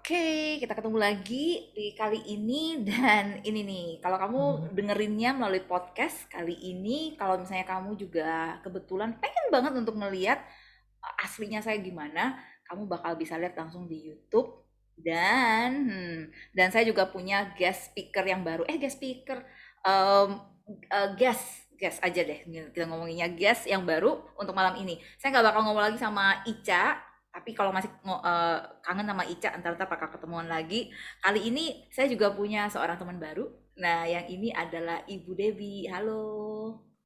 Oke, kita ketemu lagi di kali ini dan ini nih, kalau kamu Mhm. dengerinnya melalui podcast kali ini, kalau misalnya kamu juga kebetulan pengen banget untuk ngeliat aslinya saya gimana, kamu bakal bisa lihat langsung di YouTube dan saya juga punya guest speaker yang baru. Guest speaker, em, guest aja deh. Kita ngomonginnya guest yang baru untuk malam ini. Saya nggak bakal ngomong lagi sama Ica, tapi kalau masih kangen sama Ica, antar-antar bakal ketemuan lagi. Kali ini saya juga punya seorang teman baru. Nah, yang ini adalah Ibu Devi. Halo.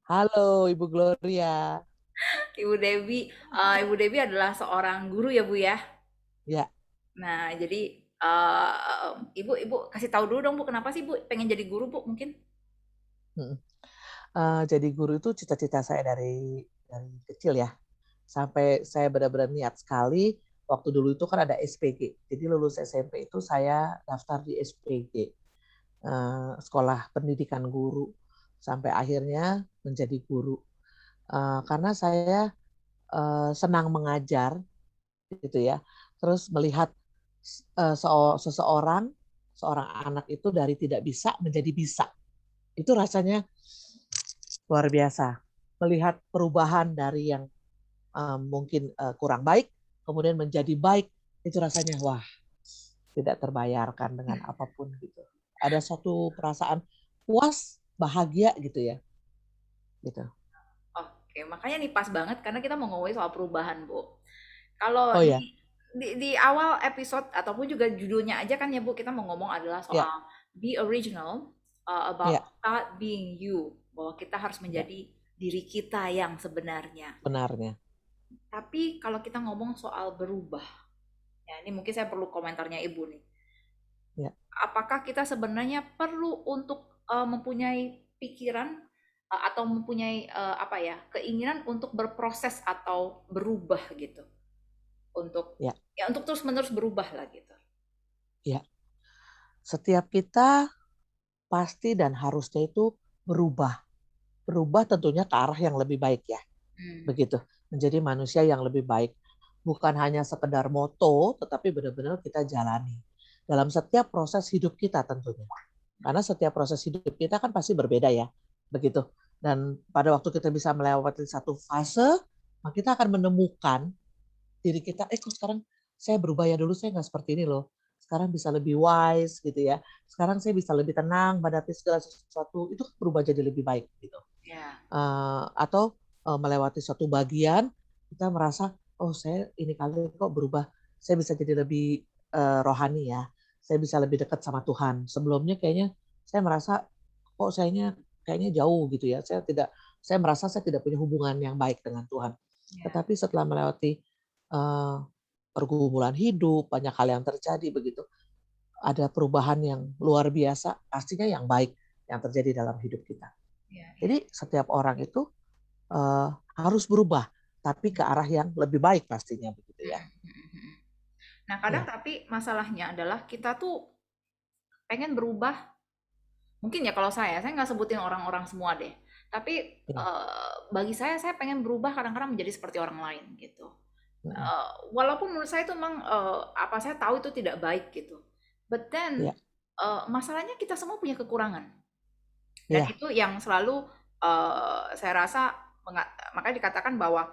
Halo Ibu Gloria. Ibu Devi adalah seorang guru ya Bu ya. Ya, Nah, jadi Ibu Ibu kasih tahu dulu dong Bu, kenapa sih Bu pengen jadi guru Bu mungkin? mm. Jadi guru itu cita-cita saya dari kecil ya. Sampai saya benar-benar niat sekali. Waktu dulu itu kan ada SPG. Jadi lulus SMP itu saya daftar di SPG, Sekolah Pendidikan Guru. Sampai akhirnya menjadi guru. Karena saya senang mengajar gitu ya. Terus melihat seseorang, seorang anak itu dari tidak bisa menjadi bisa. Itu rasanya luar biasa. Melihat perubahan dari yang mungkin kurang baik, kemudian menjadi baik, itu rasanya wah, tidak terbayarkan dengan apapun gitu. Ada suatu perasaan puas, bahagia gitu ya, gitu. Oke, makanya nih pas banget karena kita mau ngomongin soal perubahan, Bu. Kalau Oh ya, di awal episode ataupun juga judulnya aja kan ya Bu, kita mau ngomong adalah ya, soal be original, ya, about start being you, bahwa kita harus ya, menjadi diri kita yang sebenarnya. benarnya. Tapi kalau kita ngomong soal berubah, ya ini mungkin saya perlu komentarnya Ibu nih. Ya, Apakah kita sebenarnya perlu untuk mempunyai pikiran atau mempunyai apa ya keinginan untuk berproses atau berubah gitu untuk ya, ya untuk terus menerus berubah lah gitu. ya. Setiap kita pasti dan harusnya itu berubah. Berubah tentunya ke arah yang lebih baik ya. Hmm. Begitu. Menjadi manusia yang lebih baik. Bukan hanya sekedar moto, tetapi benar-benar kita jalani. Dalam setiap proses hidup kita tentunya. Karena setiap proses hidup kita kan pasti berbeda ya. Begitu. Dan pada waktu kita bisa melewati satu fase, maka kita akan menemukan diri kita, kok sekarang saya berubah ya, dulu saya nggak seperti ini loh. Sekarang bisa lebih wise gitu ya. Sekarang saya bisa lebih tenang menghadapi segala sesuatu. Itu berubah jadi lebih baik gitu. Ya. Atau melewati suatu bagian kita merasa oh saya ini kali kok berubah, saya bisa jadi lebih rohani ya, saya bisa lebih dekat sama Tuhan. Sebelumnya kayaknya saya merasa kok kayaknya jauh gitu ya, saya merasa saya tidak punya hubungan yang baik dengan Tuhan. Ya. Tetapi setelah melewati pergumulan hidup, banyak hal yang terjadi begitu, ada perubahan yang luar biasa, pastinya yang baik yang terjadi dalam hidup kita. Ya. Ya. Jadi setiap orang itu eee, harus berubah, tapi ke arah yang lebih baik pastinya begitu ya. Nah, kadang Iya, tapi masalahnya adalah kita tuh pengen berubah. Mungkin ya kalau saya nggak sebutin orang-orang semua deh. Tapi iya, bagi saya pengen berubah kadang-kadang menjadi seperti orang lain gitu. mhm, Walaupun menurut saya itu memang apa saya tahu itu tidak baik gitu. But then iya, masalahnya kita semua punya kekurangan dan iya, itu yang selalu saya rasa makanya dikatakan bahwa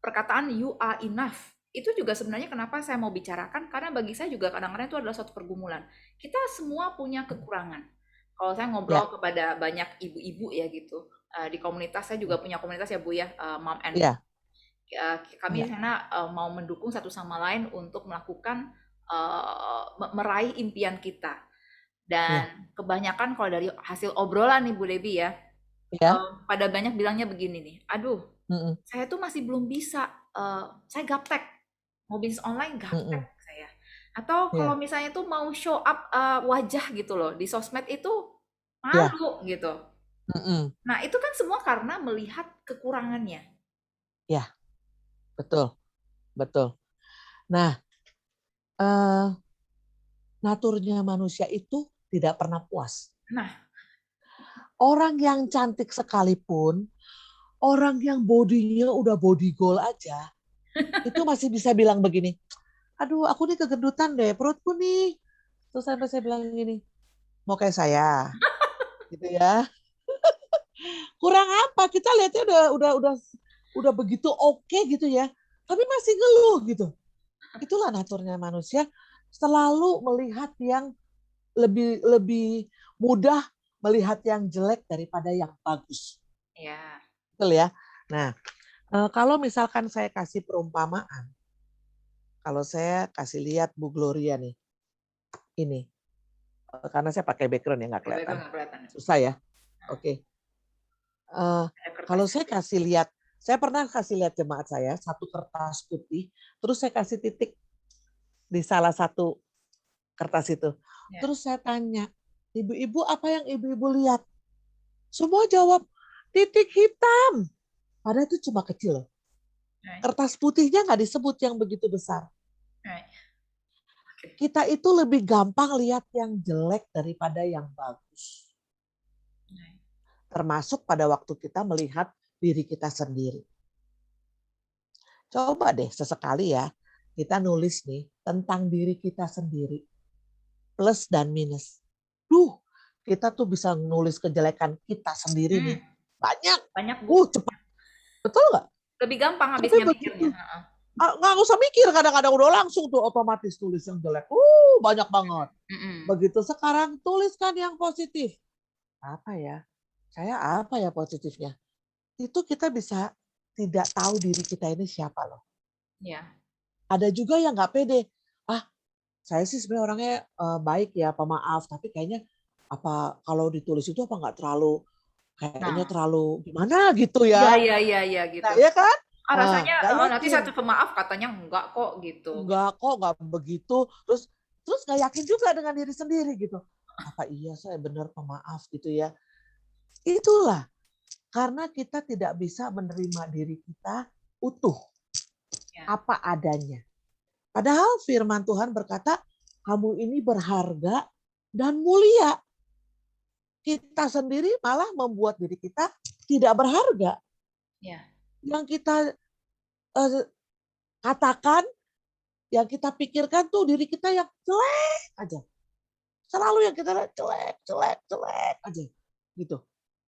perkataan you are enough itu juga sebenarnya kenapa saya mau bicarakan karena bagi saya juga kadang-kadang itu adalah suatu pergumulan. Kita semua punya mhm, kekurangan. Kalau saya iya, ngobrol kepada banyak ibu-ibu ya gitu di komunitas saya mhm, juga punya komunitas ya Bu ya mom and iya, kami iya, di sana mau mendukung satu sama lain untuk melakukan meraih impian kita. iya, Dan kebanyakan kalau dari hasil obrolan nih Bu Debi ya, iya, pada banyak bilangnya begini nih, aduh mhm, saya tuh masih belum bisa, saya gaptek, mau bisnis online gaptek mhm, saya. Atau kalau iya, misalnya tuh mau show up wajah gitu loh di sosmed itu iya, malu gitu. mhm, Nah itu kan semua karena melihat kekurangannya. iya, betul, betul. Nah, eee, naturnya manusia itu tidak pernah puas. Nah, Orang yang cantik sekalipun, orang yang bodinya udah body goal aja, itu masih bisa bilang begini, aduh aku nih kegendutan deh, perutku nih. Terus sampai saya bilang gini, mau kayak saya, gitu ya. Kurang apa? Kita lihatnya udah begitu oke gitu ya, tapi masih ngeluh gitu. Itulah naturnya manusia, selalu melihat yang lebih lebih mudah melihat yang jelek daripada yang bagus. Ya. Betul ya. Nah, kalau misalkan saya kasih perumpamaan, kalau saya kasih lihat Bu Gloria nih, ini karena saya pakai background ya nggak Pakai kelihatan, background nggak kelihatan. susah ya. Nah, Oke. Eh, ada kalau kertasnya saya gitu. kasih lihat, saya pernah kasih lihat jemaat saya satu kertas putih, terus saya kasih titik di salah satu kertas itu. Ya. Terus saya tanya, ibu-ibu apa yang ibu-ibu lihat? Semua jawab titik hitam. Padahal itu cuma kecil loh. Right. Kertas putihnya nggak disebut yang begitu besar. Right. Oke. Kita itu lebih gampang lihat yang jelek daripada yang bagus. Right. Termasuk pada waktu kita melihat diri kita sendiri. Coba deh sesekali ya, kita nulis nih tentang diri kita sendiri. Plus dan minus. Kita tuh bisa nulis kejelekan kita sendiri nih. Hmm, Banyak. banyak Bu. Cepat. Betul nggak? Lebih gampang Tapi habisnya mikirnya. begitu. Heeh. Nggak usah mikir, kadang-kadang udah langsung tuh otomatis tulis yang jelek. Banyak banget. Mm-mm. Begitu sekarang tuliskan yang positif. Apa ya? Saya apa ya positifnya? Itu kita bisa tidak tahu diri kita ini siapa loh. Ya. Ada juga yang nggak pede. Ah, saya sih sebenarnya orangnya baik ya, pemaaf. Tapi kayaknya apa kalau ditulis itu apa nggak terlalu kayaknya Nah, terlalu gimana gitu iya ya. iya iya iya gitu. Nah, ya kan? Rasanya Nggak nanti yakin. satu pemaaf katanya enggak kok gitu. Enggak kok, nggak begitu. Terus nggak yakin juga dengan diri sendiri gitu. Apa iya saya benar pemaaf gitu ya. Itulah karena kita tidak bisa menerima diri kita utuh, Ya. apa adanya. Padahal firman Tuhan berkata, kamu ini berharga dan mulia. Kita sendiri malah membuat diri kita tidak berharga. Ya. Yang kita eh, katakan, yang kita pikirkan tuh diri kita yang jelek aja. Selalu yang kita lihat jelek, jelek, jelek aja. Gitu.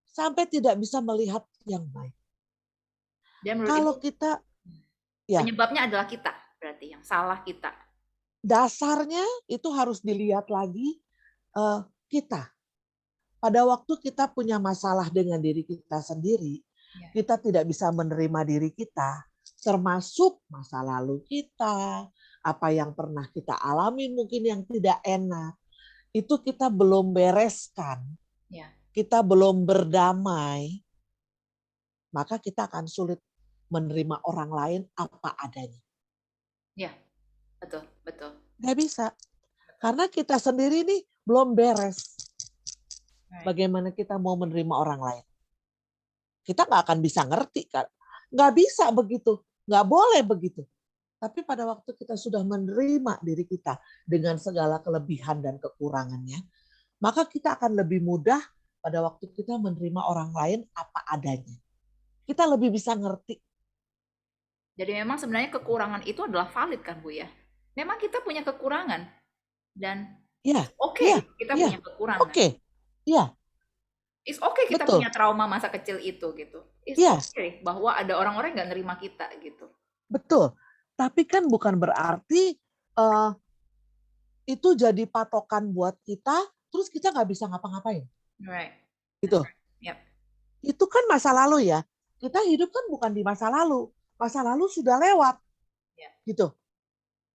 Sampai tidak bisa melihat yang baik. Dan menurut Ibu Kalau kita, ya penyebabnya adalah kita, berarti yang salah kita. dasarnya itu harus dilihat lagi eh, kita. Pada waktu kita punya masalah dengan diri kita sendiri, Ya. kita tidak bisa menerima diri kita, termasuk masa lalu kita, apa yang pernah kita alami mungkin yang tidak enak, itu kita belum bereskan, Ya. kita belum berdamai, maka kita akan sulit menerima orang lain apa adanya. Ya, betul, betul. Nggak bisa. Karena kita sendiri nih belum beres. Right. Bagaimana kita mau menerima orang lain? Kita nggak akan bisa ngerti kan? Nggak bisa begitu, nggak boleh begitu. Tapi pada waktu kita sudah menerima diri kita dengan segala kelebihan dan kekurangannya, maka kita akan lebih mudah pada waktu kita menerima orang lain apa adanya. Kita lebih bisa ngerti. Jadi memang sebenarnya kekurangan itu adalah valid kan Bu ya. Memang kita punya kekurangan dan Iya, it's okay iya, kita iya. punya kekurangan. Oke, iya, It's okay kita betul. punya trauma masa kecil itu gitu. It's Iya, okay bahwa ada orang-orang yang nggak nerima kita gitu. betul. Tapi kan bukan berarti uh, itu jadi patokan buat kita, terus kita nggak bisa ngapa-ngapain. Right. Gitu. Yep. Itu kan masa lalu ya. Kita hidup kan bukan di masa lalu. Masa lalu sudah lewat. Yeah. Gitu.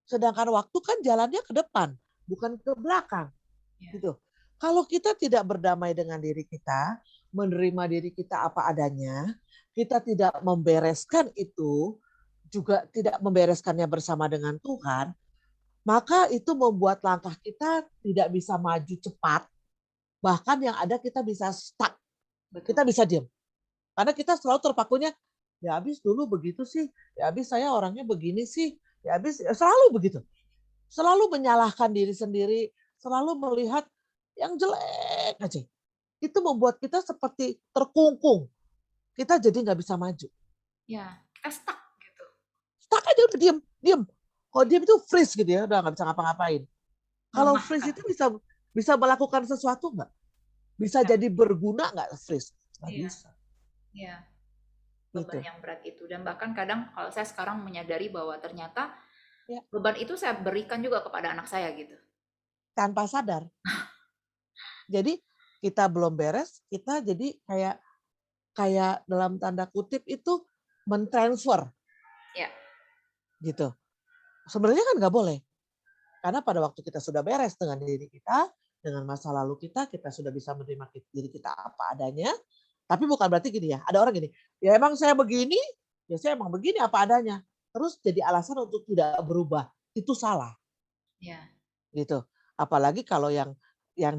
Sedangkan waktu kan jalannya ke depan, bukan ke belakang. Yeah. Gitu. Kalau kita tidak berdamai dengan diri kita, menerima diri kita apa adanya, kita tidak membereskan itu, juga tidak membereskannya bersama dengan Tuhan, maka itu membuat langkah kita tidak bisa maju cepat. Bahkan yang ada kita bisa stuck. Betul. Kita bisa diam. Karena kita selalu terpakunya, ya habis dulu begitu sih, ya habis saya orangnya begini sih, ya habis selalu begitu. Selalu menyalahkan diri sendiri, selalu melihat yang jelek aja. Itu membuat kita seperti terkungkung. Kita jadi nggak bisa maju. Ya, kita stuck gitu. Stuck aja udah diam, diam. Kalau diam itu freeze gitu ya, udah nggak bisa ngapa-ngapain. Kalau Lemah freeze kan? itu bisa bisa melakukan sesuatu nggak? Bisa Ya, jadi berguna nggak freeze? Nggak iya, bisa. iya. Beban Gitu. yang berat itu. Dan bahkan kadang kalau saya sekarang menyadari bahwa ternyata Ya, beban itu saya berikan juga kepada anak saya gitu. tanpa sadar. Jadi kita belum beres, kita jadi kayak kayak dalam tanda kutip itu mentransfer Ya, gitu. Sebenarnya kan nggak boleh. Karena pada waktu kita sudah beres dengan diri kita, dengan masa lalu kita sudah bisa menerima diri kita apa adanya. Tapi bukan berarti gini ya, ada orang gini, ya emang saya begini, ya saya emang begini apa adanya. Terus jadi alasan untuk tidak berubah. Itu salah ya, gitu. Apalagi kalau yang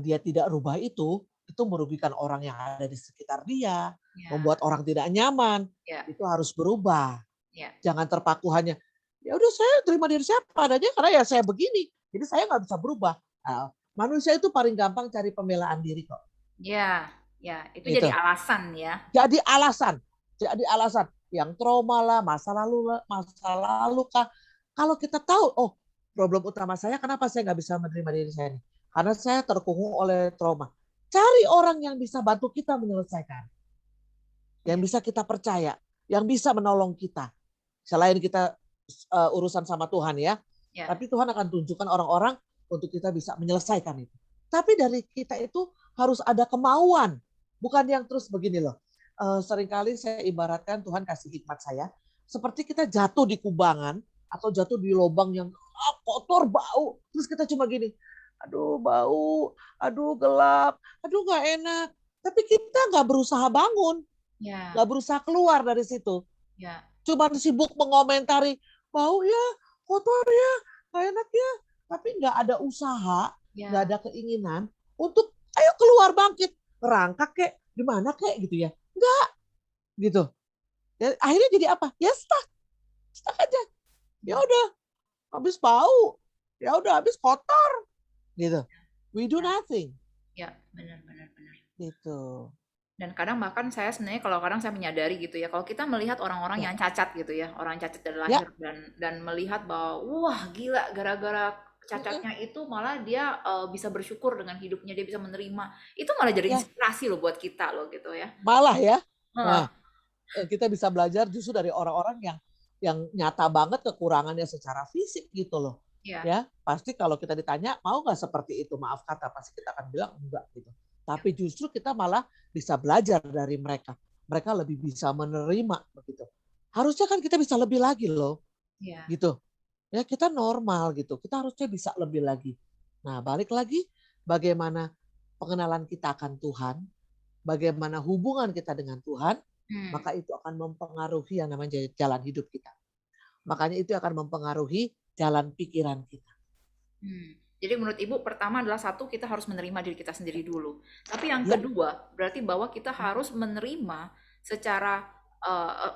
dia tidak rubah itu merugikan orang yang ada di sekitar dia, ya, membuat orang tidak nyaman. ya, Itu harus berubah. ya, Jangan terpaku hanya, ya udah saya terima diri saya apa adanya karena ya saya begini. Jadi saya nggak bisa berubah. Nah, manusia itu paling gampang cari pembelaan diri kok. ya, ya. Itu jadi Gitu. alasan ya. Jadi alasan. Jadi alasan. Yang trauma lah, masa lalu kah. Kalau kita tahu, oh problem utama saya kenapa saya nggak bisa menerima diri saya ini. Karena saya terkungkung oleh trauma. Cari orang yang bisa bantu kita menyelesaikan. Yang Ya, bisa kita percaya. Yang bisa menolong kita. Selain kita urusan sama Tuhan ya. ya, Tapi Tuhan akan tunjukkan orang-orang untuk kita bisa menyelesaikan itu. Tapi dari kita itu harus ada kemauan. Bukan yang terus begini loh. Seringkali saya ibaratkan Tuhan kasih hikmat saya. Seperti kita jatuh di kubangan atau jatuh di lubang yang kotor bau. Terus kita cuma gini. Aduh bau, aduh gelap, aduh gak enak. Tapi kita nggak berusaha bangun, ya, nggak berusaha keluar dari situ. ya, Cuma sibuk mengomentari, bau ya, kotor ya, gak enak ya. Tapi nggak ada usaha, nggak ya, ada keinginan untuk ayo keluar bangkit, ngerangkak kek, gimana kek gitu ya. Nggak gitu. Ya, akhirnya jadi apa? Ya stuck, stuck aja. Ya udah, habis bau, ya udah habis kotor gitu. We do ya, nothing ya, benar, benar, benar. gitu. Dan kadang bahkan saya sebenarnya kalau kadang saya menyadari gitu ya, kalau kita melihat orang-orang Ya, yang cacat gitu ya, orang cacat dari lahir ya, dan melihat bahwa wah gila gara-gara cacatnya itu malah dia bisa bersyukur dengan hidupnya, dia bisa menerima. Itu malah jadi ya, inspirasi loh buat kita loh gitu ya. malah ya. Heeh, Nah, kita bisa belajar justru dari orang-orang yang nyata banget kekurangannya secara fisik gitu loh. iya, Ya, pasti kalau kita ditanya mau nggak seperti itu, maaf kata pasti kita akan bilang enggak gitu. iya, Tapi justru kita malah bisa belajar dari mereka. Mereka lebih bisa menerima begitu. Harusnya kan kita bisa lebih lagi loh, iya, gitu. Ya kita normal gitu. Kita harusnya bisa lebih lagi. Nah, balik lagi bagaimana pengenalan kita akan Tuhan, bagaimana hubungan kita dengan Tuhan, hmm, maka itu akan mempengaruhi yang namanya jalan hidup kita. Makanya itu akan mempengaruhi jalan pikiran kita. hmm. Jadi menurut Ibu pertama adalah satu kita harus menerima diri kita sendiri dulu. Tapi yang Ya, kedua berarti bahwa kita harus menerima secara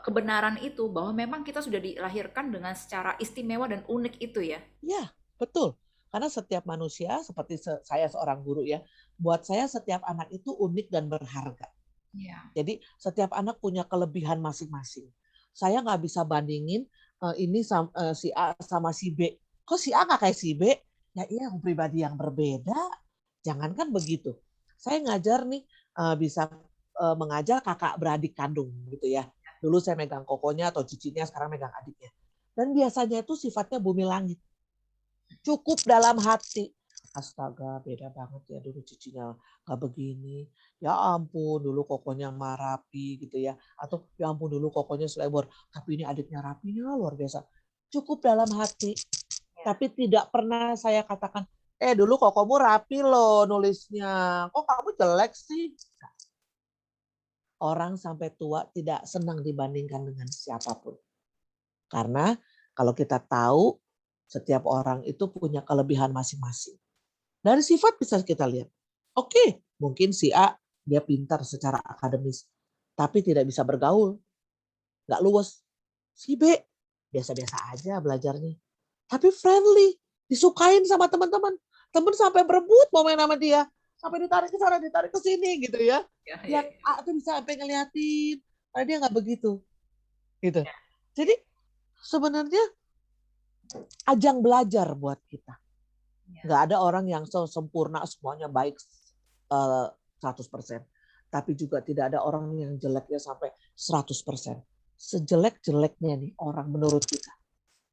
kebenaran itu bahwa memang kita sudah dilahirkan dengan secara istimewa dan unik itu ya. ya, betul. Karena setiap manusia seperti saya seorang guru ya, buat saya setiap anak itu unik dan berharga. Iya. Jadi setiap anak punya kelebihan masing-masing. Saya nggak bisa bandingin ini si A sama si B. Kok si A nggak kayak si B? Ya iya, pribadi yang berbeda. Jangankan begitu. Saya ngajar nih bisa mengajar kakak beradik kandung gitu ya. Dulu saya megang kokonya atau cicinya, sekarang megang adiknya. Dan biasanya itu sifatnya bumi langit. Cukup dalam hati. Astaga, beda banget ya dulu cicinya nggak begini. Ya ampun, dulu kokonya mah rapi gitu ya. Atau ya ampun dulu kokonya selebor. Tapi ini adiknya rapinya luar biasa. Cukup dalam hati. Ya. Tapi tidak pernah saya katakan, dulu kokomu rapi loh nulisnya. Kok kamu jelek sih? Orang sampai tua tidak senang dibandingkan dengan siapapun. Karena kalau kita tahu setiap orang itu punya kelebihan masing-masing. Dari sifat bisa kita lihat. Oke, mungkin si A dia pintar secara akademis, tapi tidak bisa bergaul, nggak luwes. Si B biasa-biasa aja belajarnya, tapi friendly, disukain sama teman-teman. Temen sampai berebut mau main sama dia, sampai ditarik ke sana, ditarik ke sini gitu ya. Ya, ya, Yang ya. A tuh bisa sampai ngeliatin, karena dia nggak begitu, gitu. Jadi sebenarnya ajang belajar buat kita. Ya. Nggak ada orang yang sempurna semuanya baik 100%. Tapi juga tidak ada orang yang jeleknya sampai 100%. Sejelek-jeleknya nih orang menurut kita,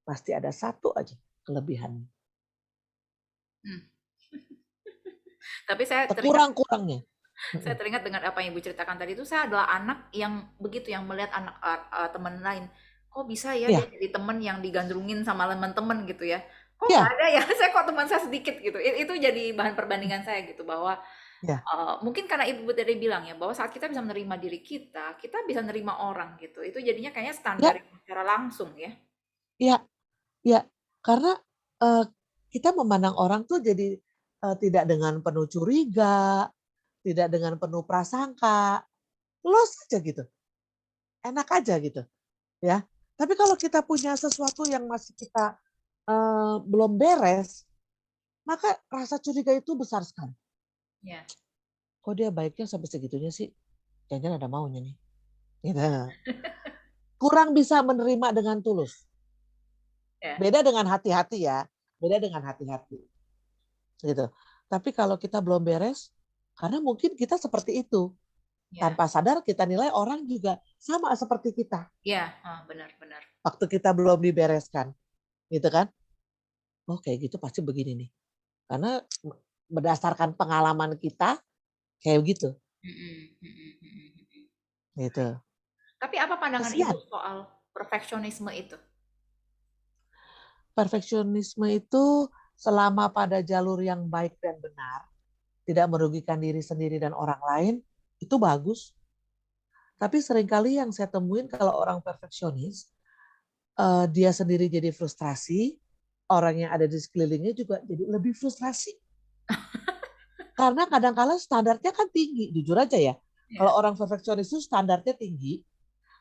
pasti ada satu aja kelebihannya. Hmm. Tapi saya teringat Sekurang-kurangnya. Saya teringat dengan apa yang Ibu ceritakan tadi itu, saya adalah anak yang begitu, yang melihat anak teman lain. Kok bisa ya dia Ya, jadi teman yang digandrungin sama teman-teman gitu ya? Kok nggak ya, ada ya? Saya kok teman saya sedikit gitu. Itu jadi bahan perbandingan saya gitu bahwa ya, mungkin karena Ibu tadi bilang ya bahwa saat kita bisa menerima diri kita bisa menerima orang gitu. Itu jadinya kayaknya standar ya, secara langsung ya. ya, ya. Karena eh, kita memandang orang tuh jadi tidak dengan penuh curiga, tidak dengan penuh prasangka, los aja gitu, enak aja gitu, ya. Tapi kalau kita punya sesuatu yang masih kita belum beres, maka rasa curiga itu besar sekali. Ya, Kok dia baiknya sampai segitunya sih? Jangan ada maunya nih. Gitu. Kurang bisa menerima dengan tulus. ya, Beda dengan hati-hati ya. Beda dengan hati-hati. Gitu. Tapi kalau kita belum beres, karena mungkin kita seperti itu. ya, Tanpa sadar kita nilai orang juga sama seperti kita. ya, benar-benar. Waktu kita belum dibereskan. Gitu kan? Oh kayak gitu pasti begini nih. Karena berdasarkan pengalaman kita, kayak gitu. Gitu. Tapi apa pandangan Ibu Kesian. soal perfeksionisme itu? Perfeksionisme itu selama pada jalur yang baik dan benar, tidak merugikan diri sendiri dan orang lain, itu bagus. Tapi seringkali yang saya temuin kalau orang perfeksionis, dia sendiri jadi frustrasi, orang yang ada di sekelilingnya juga jadi lebih frustrasi. Karena kadang-kala standarnya kan tinggi, jujur aja ya. Kalau Ya, orang perfeksionis itu standarnya tinggi,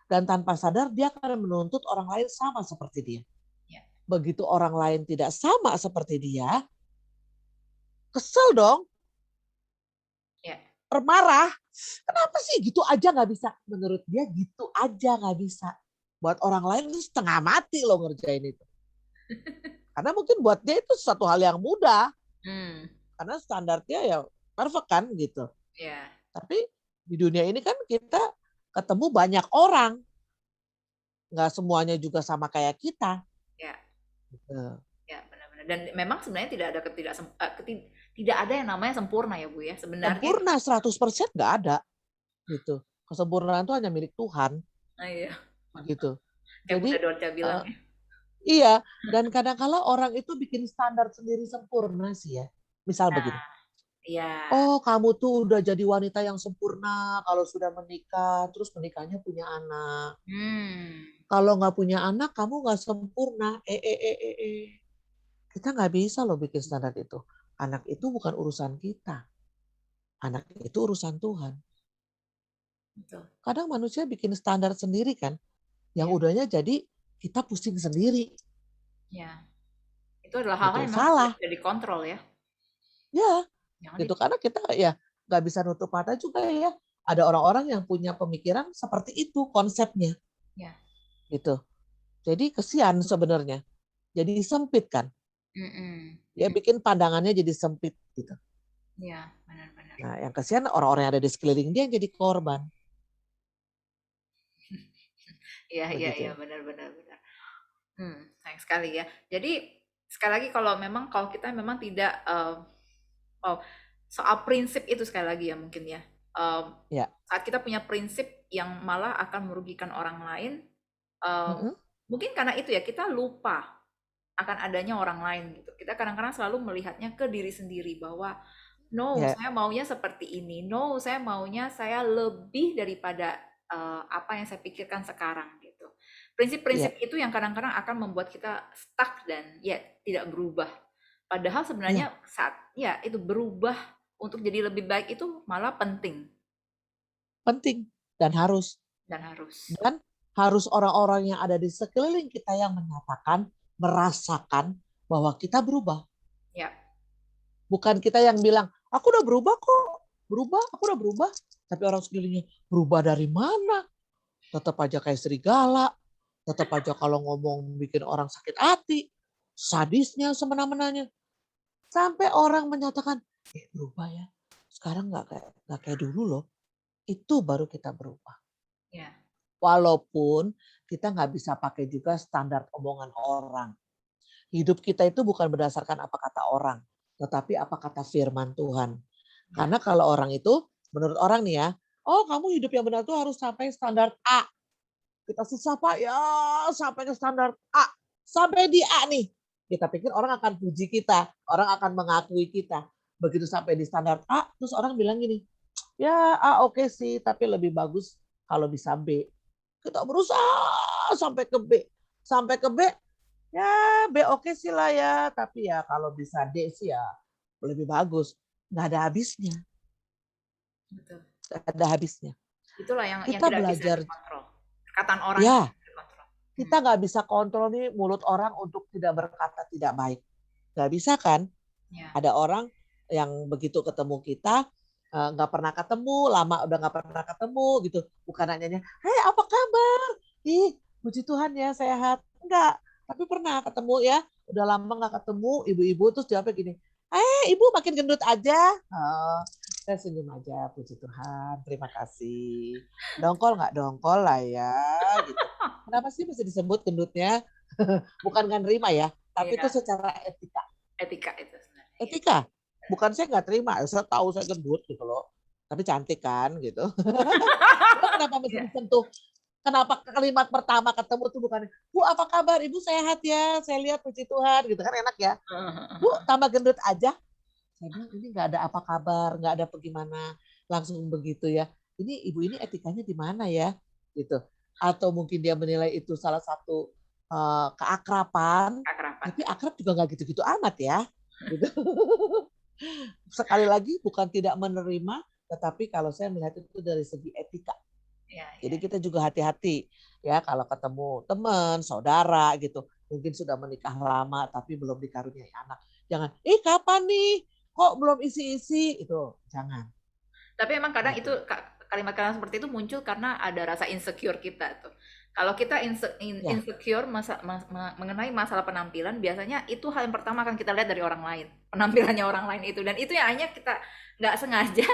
dan tanpa sadar dia akan menuntut orang lain sama seperti dia. ya, Begitu orang lain tidak sama seperti dia, kesel dong, ya. marah. Kenapa sih gitu aja nggak bisa? Menurut dia gitu aja nggak bisa. Buat orang lain itu setengah mati loh ngerjain itu. Karena mungkin buat dia itu suatu hal yang mudah. Hmm, Karena standarnya ya perfect kan gitu. ya, Tapi di dunia ini kan kita ketemu banyak orang. Nggak semuanya juga sama kayak kita. ya. Gitu. Ya, benar-benar. Dan memang sebenarnya tidak ada yang namanya sempurna ya, Bu, ya. Sebenarnya itu Sempurna 100% nggak ada. Gitu. Kesempurnaan itu hanya milik Tuhan. iya, Begitu. kayak Bunda Jadi Dorca bilang ya. iya, dan kadang-kala orang itu bikin standar sendiri sempurna sih ya. Misal begini, Nah, iya. oh kamu tuh udah jadi wanita yang sempurna kalau sudah menikah, terus menikahnya punya anak. Hmm, Kalau nggak punya anak, kamu nggak sempurna. Kita nggak bisa loh bikin standar itu. Anak itu bukan urusan kita. Anak itu urusan Tuhan. betul. Kadang manusia bikin standar sendiri kan, yang Ya, udahnya jadi kita pusing sendiri. ya. Itu adalah hal-hal Gitu, yang memang tidak salah. bisa dikontrol ya. Ya, Jangan di gitu karena kita ya nggak bisa nutup mata juga ya ada orang-orang yang punya pemikiran seperti itu konsepnya ya. gitu jadi kesian sebenarnya jadi sempit kan Mm-mm. ya Mm-mm. bikin pandangannya jadi sempit gitu Ya, benar-benar. nah yang kesian orang-orang yang ada di sekeliling dia yang jadi korban Iya, iya, iya, begitu benar-benar benar. Sayang sekali ya. Jadi sekali lagi kalau kita memang tidak oh, soal prinsip itu sekali lagi ya mungkin ya. ya. Saat kita punya prinsip yang malah akan merugikan orang lain, em, Mm-mm. mungkin karena itu ya kita lupa akan adanya orang lain gitu. Kita kadang-kadang selalu melihatnya ke diri sendiri bahwa no, Ya, saya maunya seperti ini. No, saya maunya saya lebih daripada apa yang saya pikirkan sekarang gitu. ya, Prinsip-prinsip itu yang kadang-kadang akan membuat kita stuck dan ya tidak berubah. Padahal ya, sebenarnya saat ya itu berubah untuk jadi lebih baik itu malah penting penting dan harus dan harus. dan harus orang-orang yang ada di sekeliling kita yang menyatakan merasakan bahwa kita berubah. Ya, Bukan kita yang bilang, aku udah berubah kok. Berubah, aku udah berubah. Tapi orang sekelilingnya, berubah dari mana? Tetap aja kayak serigala. Tetap aja kalau ngomong bikin orang sakit hati. sadisnya, semena-menanya. Sampai orang menyatakan, berubah ya. Sekarang nggak kayak dulu loh. Itu baru kita berubah. Ya, Walaupun kita nggak bisa pakai juga standar omongan orang. Hidup kita itu bukan berdasarkan apa kata orang, tetapi apa kata firman Tuhan. ya, Karena kalau orang itu, menurut orang nih ya, oh kamu hidup yang benar tuh harus sampai standar A. Kita susah Pak ya sampai ke standar A. Sampai di A nih. Kita pikir orang akan puji kita, orang akan mengakui kita. Begitu sampai di standar A, terus orang bilang gini, ya A oke sih, tapi lebih bagus kalau bisa B. Kita berusaha sampai ke B. Sampai ke B, ya B oke sih lah ya, tapi ya kalau bisa D sih ya lebih bagus. Nggak ada habisnya, betul. nggak ada habisnya. Itulah yang Kita tidak bisa belajar, dikontrol. Perkataan orang yang ya tidak dikontrol. kita nggak bisa kontrol nih mulut orang untuk tidak berkata tidak baik. Nggak bisa kan? Ya, Ada orang yang begitu ketemu kita, nggak pernah ketemu, lama udah nggak pernah ketemu gitu. Bukan nanyanya, hei apa kabar? Ih, puji Tuhan ya sehat. Enggak, tapi pernah ketemu ya, udah lama nggak ketemu, ibu-ibu terus jawabnya gini, ibu makin gendut aja. Oh, saya senyum aja, puji Tuhan, terima kasih. Dongkol nggak dongkol lah ya, gitu. Kenapa sih bisa disebut gendutnya? Bukan nggak nerima ya, tapi itu iya, secara etika. etika itu sebenarnya. Iya. Etika. Bukan saya nggak terima, saya tahu saya gendut gitu loh. Tapi cantik kan gitu. Emang kenapa mesti Iya. disentuh? Kenapa kalimat pertama ketemu tuh bukan, Bu apa kabar? Ibu sehat ya? Saya lihat puji Tuhan gitu kan enak ya. Bu tambah gendut aja. Saya bilang ini nggak ada apa kabar, nggak ada bagaimana. Langsung begitu ya. Ini ibu ini etikanya di mana ya? Gitu. Atau mungkin dia menilai itu salah satu keakraban, Akraban. tapi akrab juga nggak gitu-gitu amat ya. Gitu. Sekali lagi bukan tidak menerima, tetapi kalau saya melihat itu dari segi etika. Iya, Jadi iya. kita juga hati-hati ya kalau ketemu teman, saudara gitu, mungkin sudah menikah lama tapi belum dikaruniai anak. Jangan, kapan nih? Kok belum isi-isi? Itu jangan Tapi emang kadang itu gitu. kalimat-kalimat seperti itu muncul karena ada rasa insecure kita tuh. Kalau kita Ya, insecure mengenai masalah penampilan, biasanya itu hal yang pertama akan kita lihat dari orang lain, penampilannya orang lain itu, dan itu yang hanya kita nggak sengaja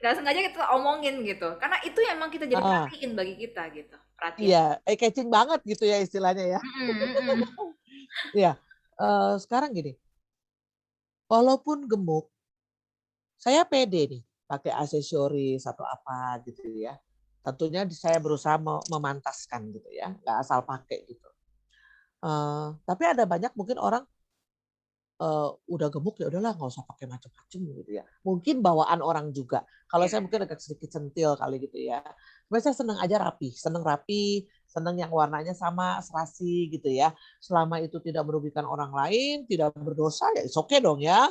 nggak sengaja kita omongin gitu, karena itu yang emang kita jadi ah, perhatiin bagi kita gitu, perhatian. iya, catching banget gitu ya istilahnya ya. Mm, mm, mm. Iya, sekarang gini, walaupun gemuk, saya pede nih pakai aksesoris atau apa gitu ya. Tentunya saya berusaha memantaskan gitu ya, nggak asal pakai gitu. Tapi ada banyak mungkin orang, udah gemuk ya udahlah nggak usah pakai macam-macam gitu ya. Mungkin bawaan orang juga. Kalau Ya, saya mungkin agak sedikit centil kali gitu ya. Cuma saya seneng aja rapi, seneng yang warnanya sama, serasi gitu ya. Selama itu tidak merugikan orang lain, tidak berdosa ya it's okay dong ya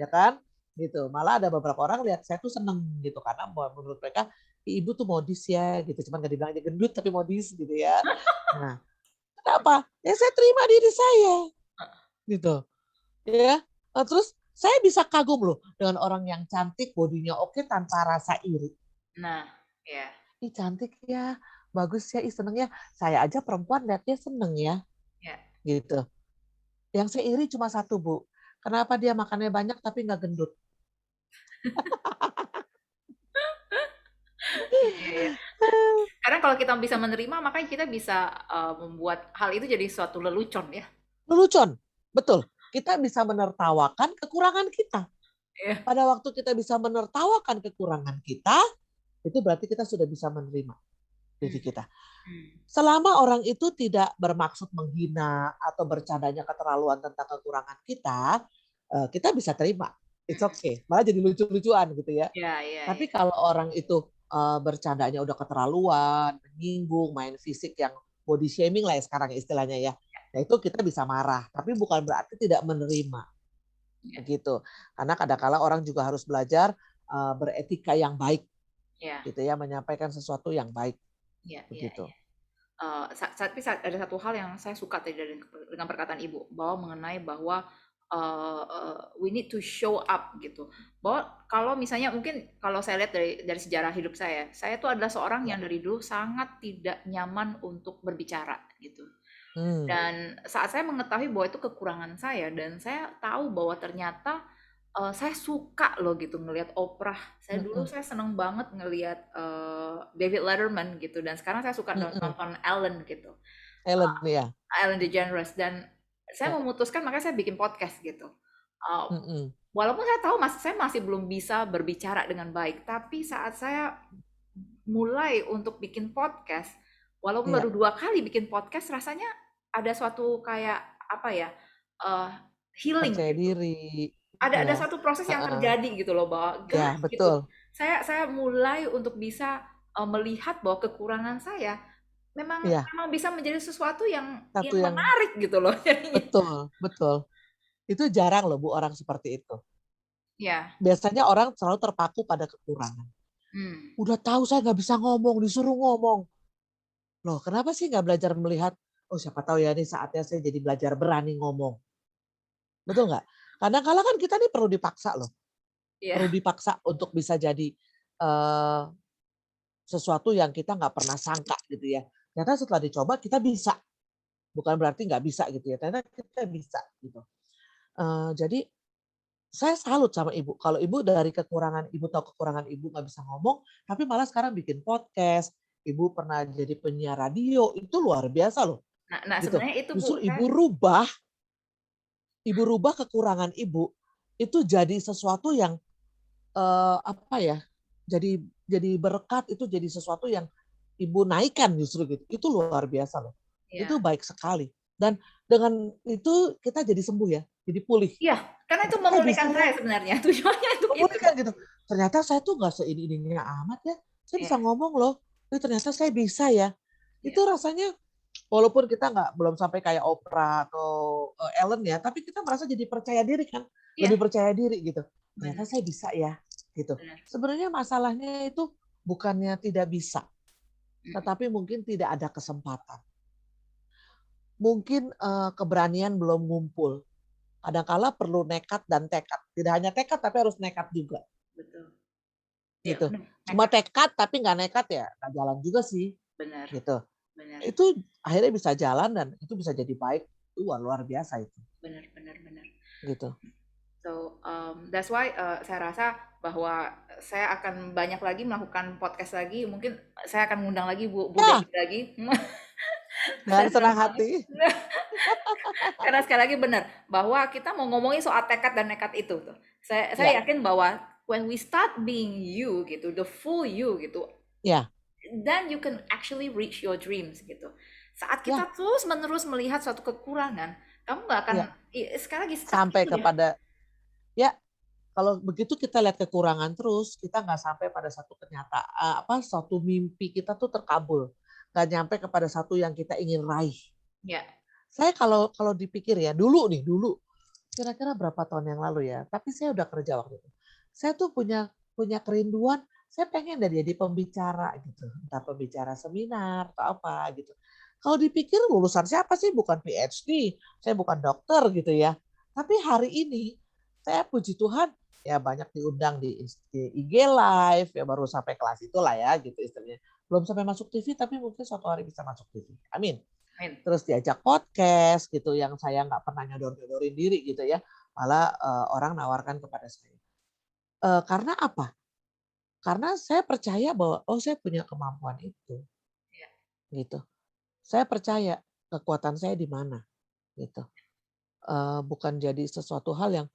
kan? Gitu. Malah ada beberapa orang lihat saya tuh seneng gitu karena menurut mereka, ibu tuh modis ya gitu. Cuman nggak dibilang aja gendut tapi modis gitu ya. Nah, kenapa? Ya saya terima diri saya gitu. Ya, terus saya bisa kagum loh dengan orang yang cantik, bodinya oke tanpa rasa iri. nah, ya, Ih cantik ya, bagus ya, ih seneng ya. Saya aja perempuan liatnya seneng ya, ya. gitu. Yang saya iri cuma satu Bu, kenapa dia makannya banyak tapi nggak gendut? Iya, iya. Karena kalau kita bisa menerima, makanya kita bisa membuat hal itu jadi suatu lelucon ya. Lelucon, betul. Kita bisa menertawakan kekurangan kita. Iya. Pada waktu kita bisa menertawakan kekurangan kita, itu berarti kita sudah bisa menerima diri Hmm, kita. hmm. Selama orang itu tidak bermaksud menghina atau bercandanya keterlaluan tentang kekurangan kita bisa terima. It's Hmm. okay. Malah jadi lucu-lucuan gitu ya. Ya, ya, Tapi ya. kalau orang itu bercandanya udah keterlaluan, menyinggung, main fisik yang body shaming lah ya sekarang istilahnya ya. Nah itu kita bisa marah, tapi bukan berarti tidak menerima Ya, begitu. Karena kadang-kala orang juga harus belajar beretika yang baik ya, gitu ya, menyampaikan sesuatu yang baik ya, ya, begitu. ya. Tapi ada satu hal yang saya suka tadi dengan perkataan Ibu, bahwa mengenai bahwa we need to show up gitu. Bahwa kalau misalnya mungkin kalau saya lihat dari sejarah hidup saya tuh adalah seorang Ya. yang dari dulu sangat tidak nyaman untuk berbicara gitu. Hmm. Dan saat saya mengetahui bahwa itu kekurangan saya dan saya tahu bahwa ternyata saya suka loh gitu ngelihat Oprah. Mm-mm. Saya seneng banget ngelihat David Letterman gitu dan sekarang saya suka Mm-mm. nonton Ellen gitu. Ellen ya. Ellen DeGeneres dan saya Ya. memutuskan makanya saya bikin podcast gitu. Uh, Mm-mm. Walaupun saya tahu saya masih belum bisa berbicara dengan baik, tapi saat saya mulai untuk bikin podcast, walaupun baru Ya. 2 kali bikin podcast, rasanya ada suatu kayak apa ya, uh, healing Percaya gitu. diri. Ada Ya. satu proses yang Heeh. terjadi gitu loh bahwa Ya, guys gitu. betul. Saya mulai untuk bisa melihat bahwa kekurangan saya memang Ya, memang bisa menjadi sesuatu satu yang yang menarik gitu loh jadinya. betul, betul. Itu jarang loh Bu orang seperti itu. Ya. Biasanya orang selalu terpaku pada kekurangan. Hmm. Udah tahu saya nggak bisa ngomong, disuruh ngomong. Loh, kenapa sih nggak belajar melihat, oh siapa tahu ya ini saatnya saya jadi belajar berani ngomong. Betul nggak? Kadang-kala kan kita nih perlu dipaksa loh. Perlu Iya, dipaksa untuk bisa jadi eh, sesuatu yang kita nggak pernah sangka gitu ya. Ternyata setelah dicoba kita bisa. Bukan berarti nggak bisa gitu ya. Ternyata kita bisa gitu. Jadi saya salut sama ibu. Kalau ibu dari kekurangan, ibu tahu kekurangan ibu nggak bisa ngomong, tapi malah sekarang bikin podcast. Ibu pernah jadi penyiar radio, itu luar biasa loh. nah nah Gitu. sebenarnya itu Bu, Justru ibu rubah kekurangan ibu itu jadi sesuatu yang apa ya? Jadi berkat itu jadi sesuatu yang ibu naikkan justru gitu. Itu luar biasa loh. Itu ya. baik sekali. Dan dengan itu kita jadi sembuh ya, jadi pulih. Iya, karena itu Saya memulihkan bisa saya ya, sebenarnya, tujuannya untuk itu. memulihkan gitu. Ternyata saya tuh nggak seini-ininya amat ya. Saya bisa Iya, ngomong loh. Ternyata saya bisa ya. iya, Itu rasanya walaupun kita nggak belum sampai kayak Oprah atau Ellen ya, tapi kita merasa jadi percaya diri kan, lebih iya, percaya diri gitu. Ternyata benar, saya bisa ya, gitu. benar. Sebenarnya masalahnya itu bukannya tidak bisa, Mhm. tetapi mungkin tidak ada kesempatan. Mungkin keberanian belum ngumpul. Kadangkala perlu nekat dan tekad. Tidak hanya tekad, tapi harus nekat juga, Betul. Iya gitu. benar, Cuma nekat, tekad tapi nggak nekat ya nggak jalan juga sih, benar, gitu. benar, Itu akhirnya bisa jalan dan itu bisa jadi baik. Luar luar biasa itu, benar, benar, benar. gitu. So, that's why, saya rasa bahwa saya akan banyak lagi melakukan podcast lagi, mungkin saya akan ngundang lagi Bu Ya, Dewi lagi. dengan Saya senang senang banget. hati. Karena sekali lagi benar, bahwa kita mau ngomongin soal tekad dan nekat itu tuh. Saya Ya, yakin bahwa when we start being you gitu, the full you gitu, ya, then you can actually reach your dreams gitu. Saat kita ya, terus-menerus melihat suatu kekurangan, kamu nggak akan ya. sekali lagi stuck Sampai itu deh. kepada ya kalau begitu kita lihat kekurangan terus, kita nggak sampai pada satu kenyataan apa satu mimpi kita tuh terkabul, nggak nyampe kepada satu yang kita ingin raih. Ya. Saya kalau kalau dipikir ya dulu kira-kira berapa tahun yang lalu ya, tapi saya udah kerja waktu itu. Saya tuh punya punya kerinduan, saya pengen deh jadi pembicara gitu, entah pembicara seminar atau apa gitu. Kalau dipikir lulusan siapa sih? Bukan PhD, saya bukan dokter gitu ya. Tapi hari ini saya puji Tuhan ya banyak diundang di IG Live ya baru sampai kelas itulah ya gitu istilahnya. Belum sampai masuk TV tapi mungkin suatu hari bisa masuk TV. Amin. Amin. Terus diajak podcast gitu yang saya nggak pernah nyodor-nyodorin diri gitu ya, malah orang nawarkan kepada saya. Karena apa? Karena saya percaya bahwa oh saya punya kemampuan itu Ya. gitu. Saya percaya kekuatan saya di mana gitu. Bukan jadi sesuatu hal yang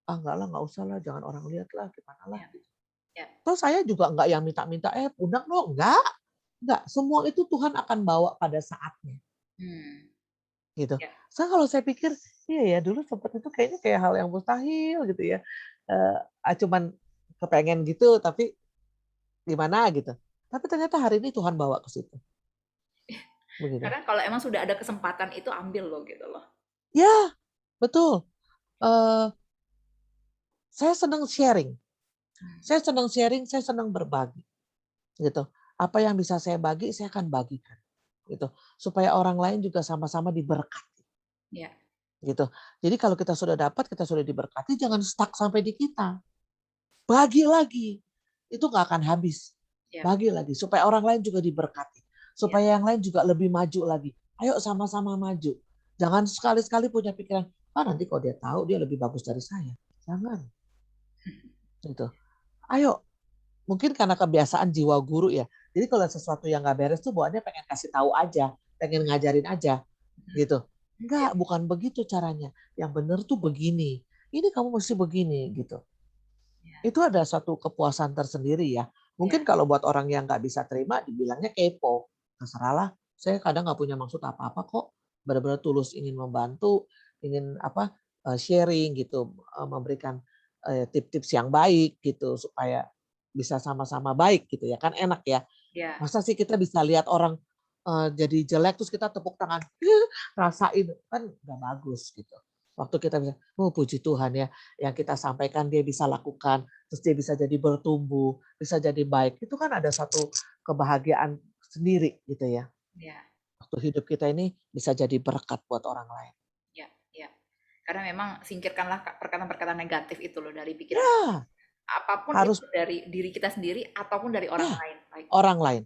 ah enggak lah nggak usah lah jangan orang lihat lah gimana lah Ya. gitu. Ya. Terus saya juga nggak yang minta-minta undang dong enggak semua itu Tuhan akan bawa pada saatnya Hmm. gitu. Ya. Kalau saya pikir, iya ya dulu sempat itu kayaknya kayak hal yang mustahil gitu ya. Cuman kepengen gitu tapi gimana gitu. Tapi ternyata hari ini Tuhan bawa ke situ. Begitu. Karena kalau emang sudah ada kesempatan itu ambil loh gitu loh. Ya, betul. Eh, saya senang sharing. Hmm. Saya senang sharing, saya senang berbagi gitu. Apa yang bisa saya bagi, saya akan bagikan gitu. Supaya orang lain juga sama-sama diberkati Ya. gitu. Jadi kalau kita sudah dapat, kita sudah diberkati, jangan stuck sampai di kita. Bagi lagi. Itu nggak akan habis. Ya. Bagi lagi supaya orang lain juga diberkati. Ya. Supaya yang lain juga lebih maju lagi. Ayo sama-sama maju. Jangan sekali-sekali punya pikiran, nanti kalau dia tahu dia lebih bagus dari saya. Jangan. Gitu. Ayo, mungkin karena kebiasaan jiwa guru ya. Jadi kalau sesuatu yang nggak beres tuh bawaannya pengen kasih tahu aja, pengen ngajarin aja, gitu. Ya, Enggak, bukan begitu caranya. Yang benar tuh begini. Ini kamu mesti begini, gitu. ya, Itu ada suatu kepuasan tersendiri ya. ya, Mungkin kalau buat orang yang nggak bisa terima, dibilangnya kepo. Terserahlah, saya kadang nggak punya maksud apa-apa kok. Benar-benar tulus ingin membantu, ingin sharing gitu, memberikan tips-tips yang baik gitu supaya bisa sama-sama baik gitu ya kan enak ya. ya, Masa sih kita bisa lihat orang jadi jelek terus kita tepuk tangan, rasain kan nggak bagus gitu. Waktu kita bisa, oh puji Tuhan ya, yang kita sampaikan dia bisa lakukan, terus dia bisa jadi bertumbuh, bisa jadi baik. Itu kan ada satu kebahagiaan sendiri gitu ya. ya, Waktu hidup kita ini bisa jadi berkat buat orang lain. ya, ya. Karena memang singkirkanlah perkataan-perkataan negatif itu loh dari pikiran. Ya, Apapun itu harus dari diri kita sendiri ataupun dari orang ya lain. Baik. orang lain.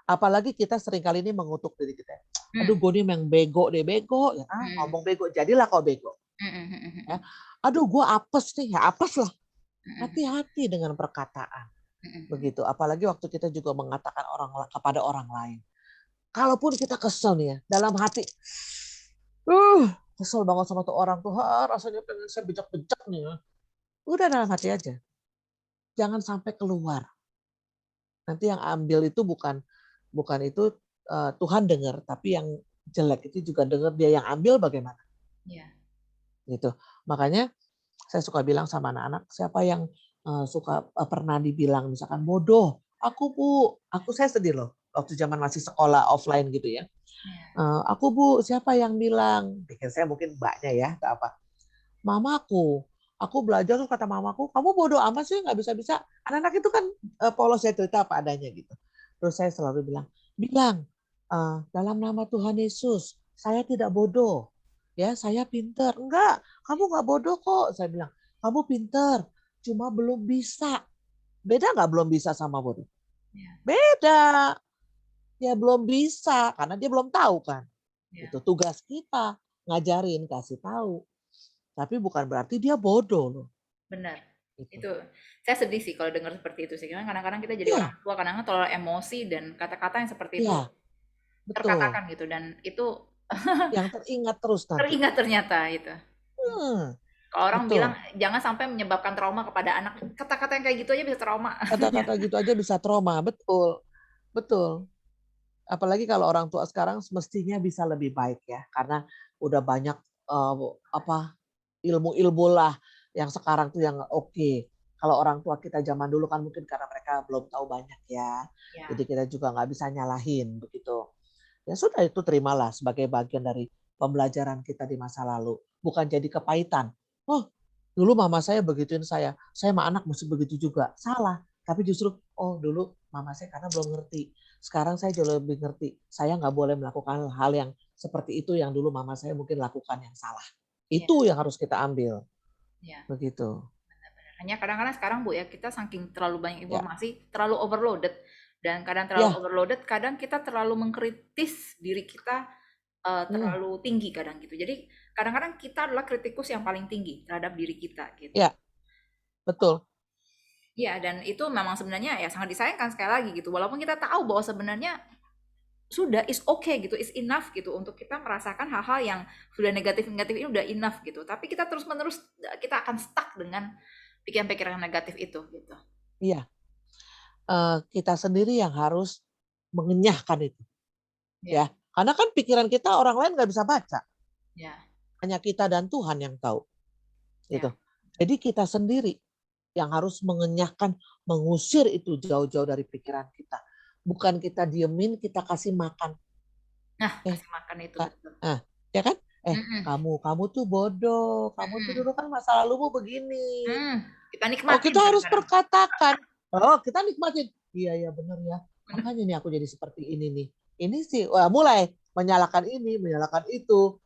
Apalagi kita seringkali ini mengutuk diri kita. Hmm, Aduh, gue nih yang bego deh, bego ya. hmm, Ngomong bego, jadilah kau bego. hmm, hmm, hmm, Ya. hmm, Aduh, gue apes nih, ya apes lah. hmm, hmm, Hati-hati dengan perkataan. hmm, hmm. Begitu. Apalagi waktu kita juga mengatakan kepada orang lain. Kalaupun kita kesel nih ya, dalam hati, uh, kesel banget sama tuh orang tuh, rasanya pengen saya bejak-bejak nih ya. Udah dalam hati aja. Jangan sampai keluar. Nanti yang ambil itu bukan bukan itu Tuhan dengar, tapi yang jelek itu juga dengar, dia yang ambil bagaimana? Ya, Gitu. Makanya saya suka bilang sama anak-anak, siapa yang suka pernah dibilang misalkan bodoh, saya sedih loh waktu zaman masih sekolah offline gitu ya. ya, Aku bu, siapa yang bilang? Pikir saya mungkin mbaknya ya, atau apa? Mamaku. Aku belajar terus kata mamaku, kamu bodoh amat sih nggak bisa-bisa. Anak-anak itu kan polos ya cerita apa adanya gitu. Terus saya selalu bilang dalam nama Tuhan Yesus, saya tidak bodoh. Ya, saya pinter. Enggak, kamu nggak bodoh kok. Saya bilang, kamu pinter, cuma belum bisa. Beda nggak belum bisa sama bodoh? ya, Beda. Ya belum bisa, karena dia belum tahu kan. ya. Itu tugas kita, ngajarin, kasih tahu. Tapi bukan berarti dia bodoh loh. Benar. Gitu. Itu saya sedih sih kalau dengar seperti itu sih. Karena kadang-kadang kita jadi orang Iya, tua kadang-kadang terlalu emosi dan kata-kata yang seperti itu iya, betul. terkatakan gitu dan itu Yang teringat terus nanti. teringat ternyata itu. Hmm, Kalau orang bilang betul. jangan sampai menyebabkan trauma kepada anak. Kata-kata yang kayak gitu aja bisa trauma. Kata-kata gitu aja bisa trauma, betul. Betul. Apalagi kalau orang tua sekarang semestinya bisa lebih baik ya, karena udah banyak apa ilmu-ilmu lah yang sekarang tuh yang oke. Kalau orang tua kita zaman dulu kan mungkin karena mereka belum tahu banyak ya, Ya, jadi kita juga nggak bisa nyalahin begitu. Ya sudah itu terimalah sebagai bagian dari pembelajaran kita di masa lalu, bukan jadi kepahitan. Oh, dulu mama saya begituin saya sama anak mesti begitu juga. Salah, tapi justru oh dulu mama saya karena belum ngerti. Sekarang saya jauh lebih ngerti. Saya nggak boleh melakukan hal yang seperti itu yang dulu mama saya mungkin lakukan yang salah. iya, Itu yang harus kita ambil, iya. begitu. Hanya kadang-kadang sekarang Bu ya kita saking terlalu banyak Ya, informasi, terlalu overloaded dan kadang terlalu ya, overloaded, kadang kita terlalu mengkritis diri kita hmm, terlalu tinggi kadang gitu. Jadi kadang-kadang kita adalah kritikus yang paling tinggi terhadap diri kita gitu. ya, betul. Iya, dan itu memang sebenarnya ya sangat disayangkan sekali lagi gitu. Walaupun kita tahu bahwa sebenarnya sudah is okay gitu, is enough gitu untuk kita merasakan hal-hal yang sudah negatif-negatif ini udah enough gitu. Tapi kita terus-menerus kita akan stuck dengan pikiran-pikiran negatif itu gitu. Iya, kita sendiri yang harus mengenyahkan itu, Ya, ya. Karena kan pikiran kita orang lain nggak bisa baca, ya, hanya kita dan Tuhan yang tahu, ya. gitu. Jadi kita sendiri yang harus mengenyahkan, mengusir itu jauh-jauh dari pikiran kita. Bukan kita diemin, kita kasih makan. Nah, Eh, kasih makan itu Kak, betul. ya kan? Mhm, Kamu tuh bodoh, kamu tuh mhm, dulu kan masa lalumu begini. mhm. Kita Oh, nikmatin kita harus kadang-kadang. perkatakan. Oh, kita nikmatin. Iya, iya benar ya. Mhm, Makanya nih aku jadi seperti ini nih. Ini sih, wah mulai menyalahkan ini, menyalahkan itu,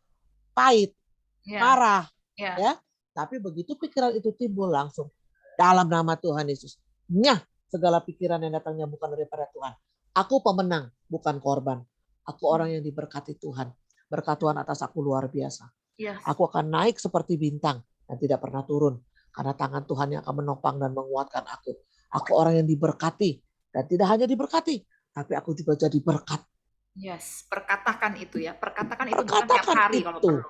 pahit, ya, marah, ya, ya. Tapi begitu pikiran itu timbul langsung dalam nama Tuhan Yesus. Nyah, segala pikiran yang datangnya bukan daripada Tuhan. Aku pemenang, bukan korban. Aku orang yang diberkati Tuhan. Berkat Tuhan atas aku luar biasa. Yes. Aku akan naik seperti bintang dan tidak pernah turun. Karena tangan Tuhan yang akan menopang dan menguatkan aku. Aku orang yang diberkati. Dan tidak hanya diberkati, tapi aku juga jadi berkat. Yes, perkatakan itu ya. Perkatakan itu bahkan tiap Perkatakan hari kalau itu. perlu.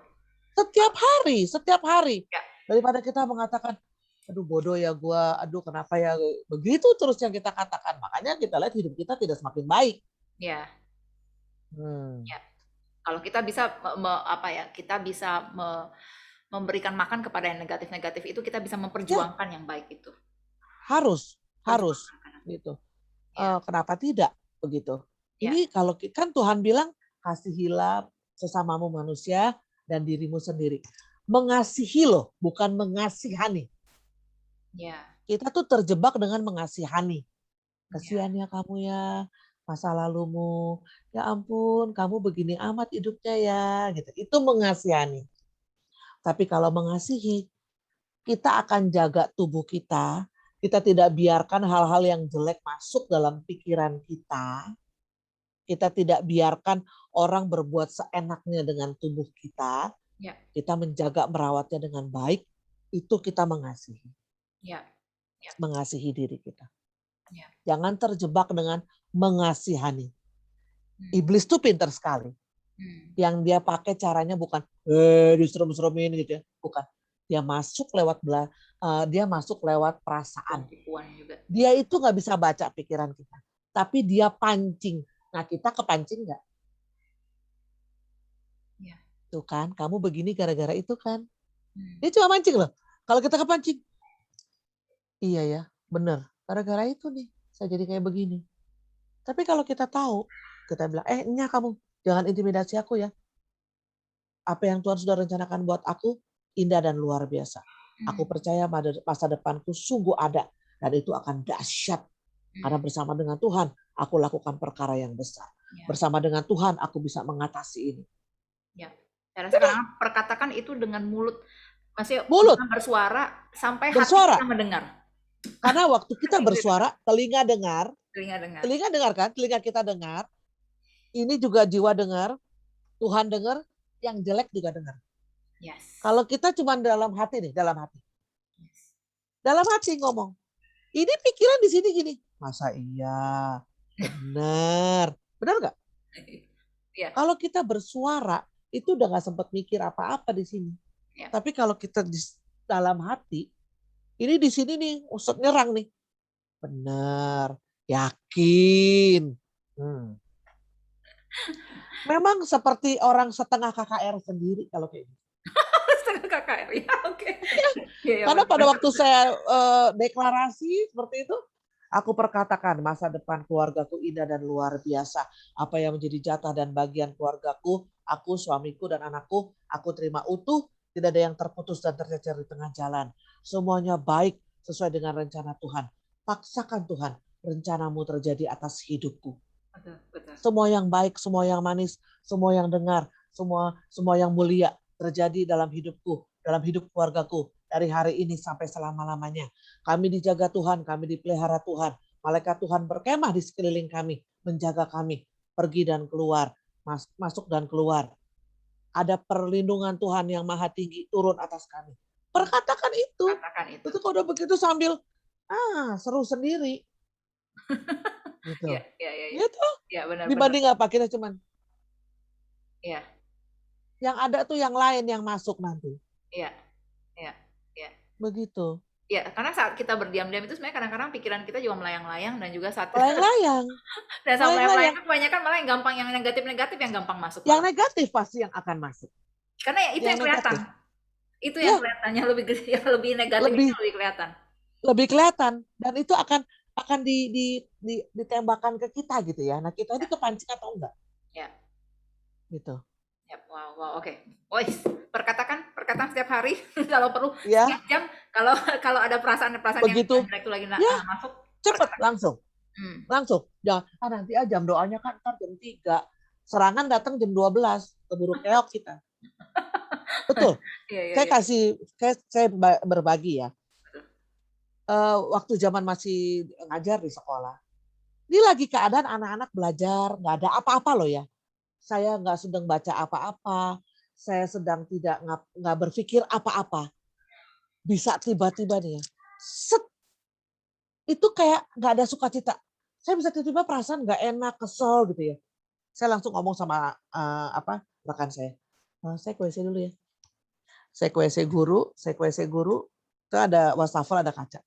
Setiap hari. Ya. Daripada kita mengatakan, aduh bodoh ya gue, aduh kenapa ya begitu terus yang kita katakan. Makanya kita lihat hidup kita tidak semakin baik. Ya. Hmm. Ya. Kalau kita bisa kita bisa memberikan makan kepada yang negatif-negatif itu, kita bisa memperjuangkan yang baik itu. Harus Perjuangkan. gitu. Ya. Kenapa tidak begitu? Ya. Ini kalau kan Tuhan bilang kasihilah sesamamu manusia dan dirimu sendiri. Mengasihi loh, bukan mengasihani. Ya. Kita tuh terjebak dengan mengasihani. Kasihan Ya. ya kamu ya, masa lalumu. Ya ampun, kamu begini amat hidupnya ya, gitu. Itu mengasihani. Tapi kalau mengasihi, kita akan jaga tubuh kita. Kita tidak biarkan hal-hal yang jelek masuk dalam pikiran kita. Kita tidak biarkan orang berbuat seenaknya dengan tubuh kita. Ya. Kita menjaga merawatnya dengan baik. Itu kita mengasihi. Ya. Ya. Mengasihi diri kita. Ya. Jangan terjebak dengan mengasihani. Iblis tuh pintar sekali. Yang dia pakai caranya bukan diserem-seremin gitu ya. Bukan. Dia masuk lewat perasaan. Dia itu nggak bisa baca pikiran kita. Tapi dia pancing. Nah kita kepancing nggak? Ya. Tuh kan, kamu begini gara-gara itu kan. Dia cuma mancing loh. Kalau kita kepancing. Iya ya, bener. Gara-gara itu nih, saya jadi kayak begini. Tapi kalau kita tahu, kita bilang, Nya kamu, jangan intimidasi aku ya. Apa yang Tuhan sudah rencanakan buat aku, indah dan luar biasa. Aku percaya masa depanku sungguh ada. Dan itu akan dahsyat. Karena bersama dengan Tuhan, aku lakukan perkara yang besar. Ya. Bersama dengan Tuhan, aku bisa mengatasi ini. Ya. Sekarang perkatakan itu dengan mulut. Masih mulut bersuara sampai bersuara. hati kita mendengar. Karena waktu kita bersuara, telinga dengar. Telinga dengar kan? Telinga kita dengar. Ini juga jiwa dengar. Tuhan dengar. Yang jelek juga dengar. Yes. Kalau kita cuma dalam hati nih, dalam hati. Yes. Dalam hati ngomong. Ini pikiran di sini gini. Masa iya? Benar. Benar nggak? Ya. Kalau kita bersuara, itu udah nggak sempat mikir apa-apa di sini. Ya. Tapi kalau kita di dalam hati, ini di sini nih, usut nyerang nih. Benar. Yakin. Memang seperti orang setengah KKR sendiri kalau kayak gitu. Setengah KKR, ya oke. Ya, karena pada waktu saya deklarasi seperti itu, aku perkatakan masa depan keluargaku indah dan luar biasa. Apa yang menjadi jatah dan bagian keluargaku, aku, suamiku, dan anakku, aku terima utuh. Tidak ada yang terputus dan tercecer di tengah jalan. Semuanya baik sesuai dengan rencana Tuhan. Paksakan Tuhan, rencanamu terjadi atas hidupku. Betul. Semua yang baik, semua yang manis, semua yang dengar, semua yang mulia terjadi dalam hidupku, dalam hidup keluargaku dari hari ini sampai selama-lamanya. Kami dijaga Tuhan, kami dipelihara Tuhan. Malaikat Tuhan berkemah di sekeliling kami, menjaga kami pergi dan keluar, masuk dan keluar. Ada perlindungan Tuhan yang maha tinggi turun atas kami. Perkatakan itu. Itu kalau udah begitu sambil seru sendiri. Gitu. Ya. Gitu. Ya, benar. Dibanding apa kita cuman. Ya. Yang ada tuh yang lain yang masuk nanti. Iya. Begitu. Ya, karena saat kita berdiam-diam itu sebenarnya kadang-kadang pikiran kita juga melayang-layang dan juga saat melayang-layang. Dan saat melayang-layang kebanyakan malah yang gampang, yang negatif-negatif yang gampang masuk. Yang negatif pasti yang akan masuk. Karena itu yang kelihatan. Itu yang kelihatan, yang lebih negatif itu lebih kelihatan. Lebih kelihatan dan itu akan ditembakkan ke kita gitu ya. Nah, kita ini kepancing atau enggak? Ya. Gitu. Ya, wow, oke. Perkatakan setiap hari kalau perlu ya. Setiap jam kalau ada perasaan begitu. yang itu lagi masuk cepat langsung. Langsung. Jangan nanti jam doanya kan ntar jam 3. Serangan datang jam 12, keburu keok kita. Betul. Saya berbagi ya. Waktu zaman masih ngajar di sekolah. Ini lagi keadaan anak-anak belajar, nggak ada apa-apa loh ya. saya nggak sedang baca apa-apa, saya sedang nggak berpikir apa-apa. Bisa tiba-tiba nih ya, set, itu kayak nggak ada sukacita. Saya bisa tiba-tiba perasaan nggak enak, kesel gitu ya. Saya langsung ngomong sama rekan saya, saya ke WC dulu ya. Saya ke WC guru, itu ada wastafel, ada kaca.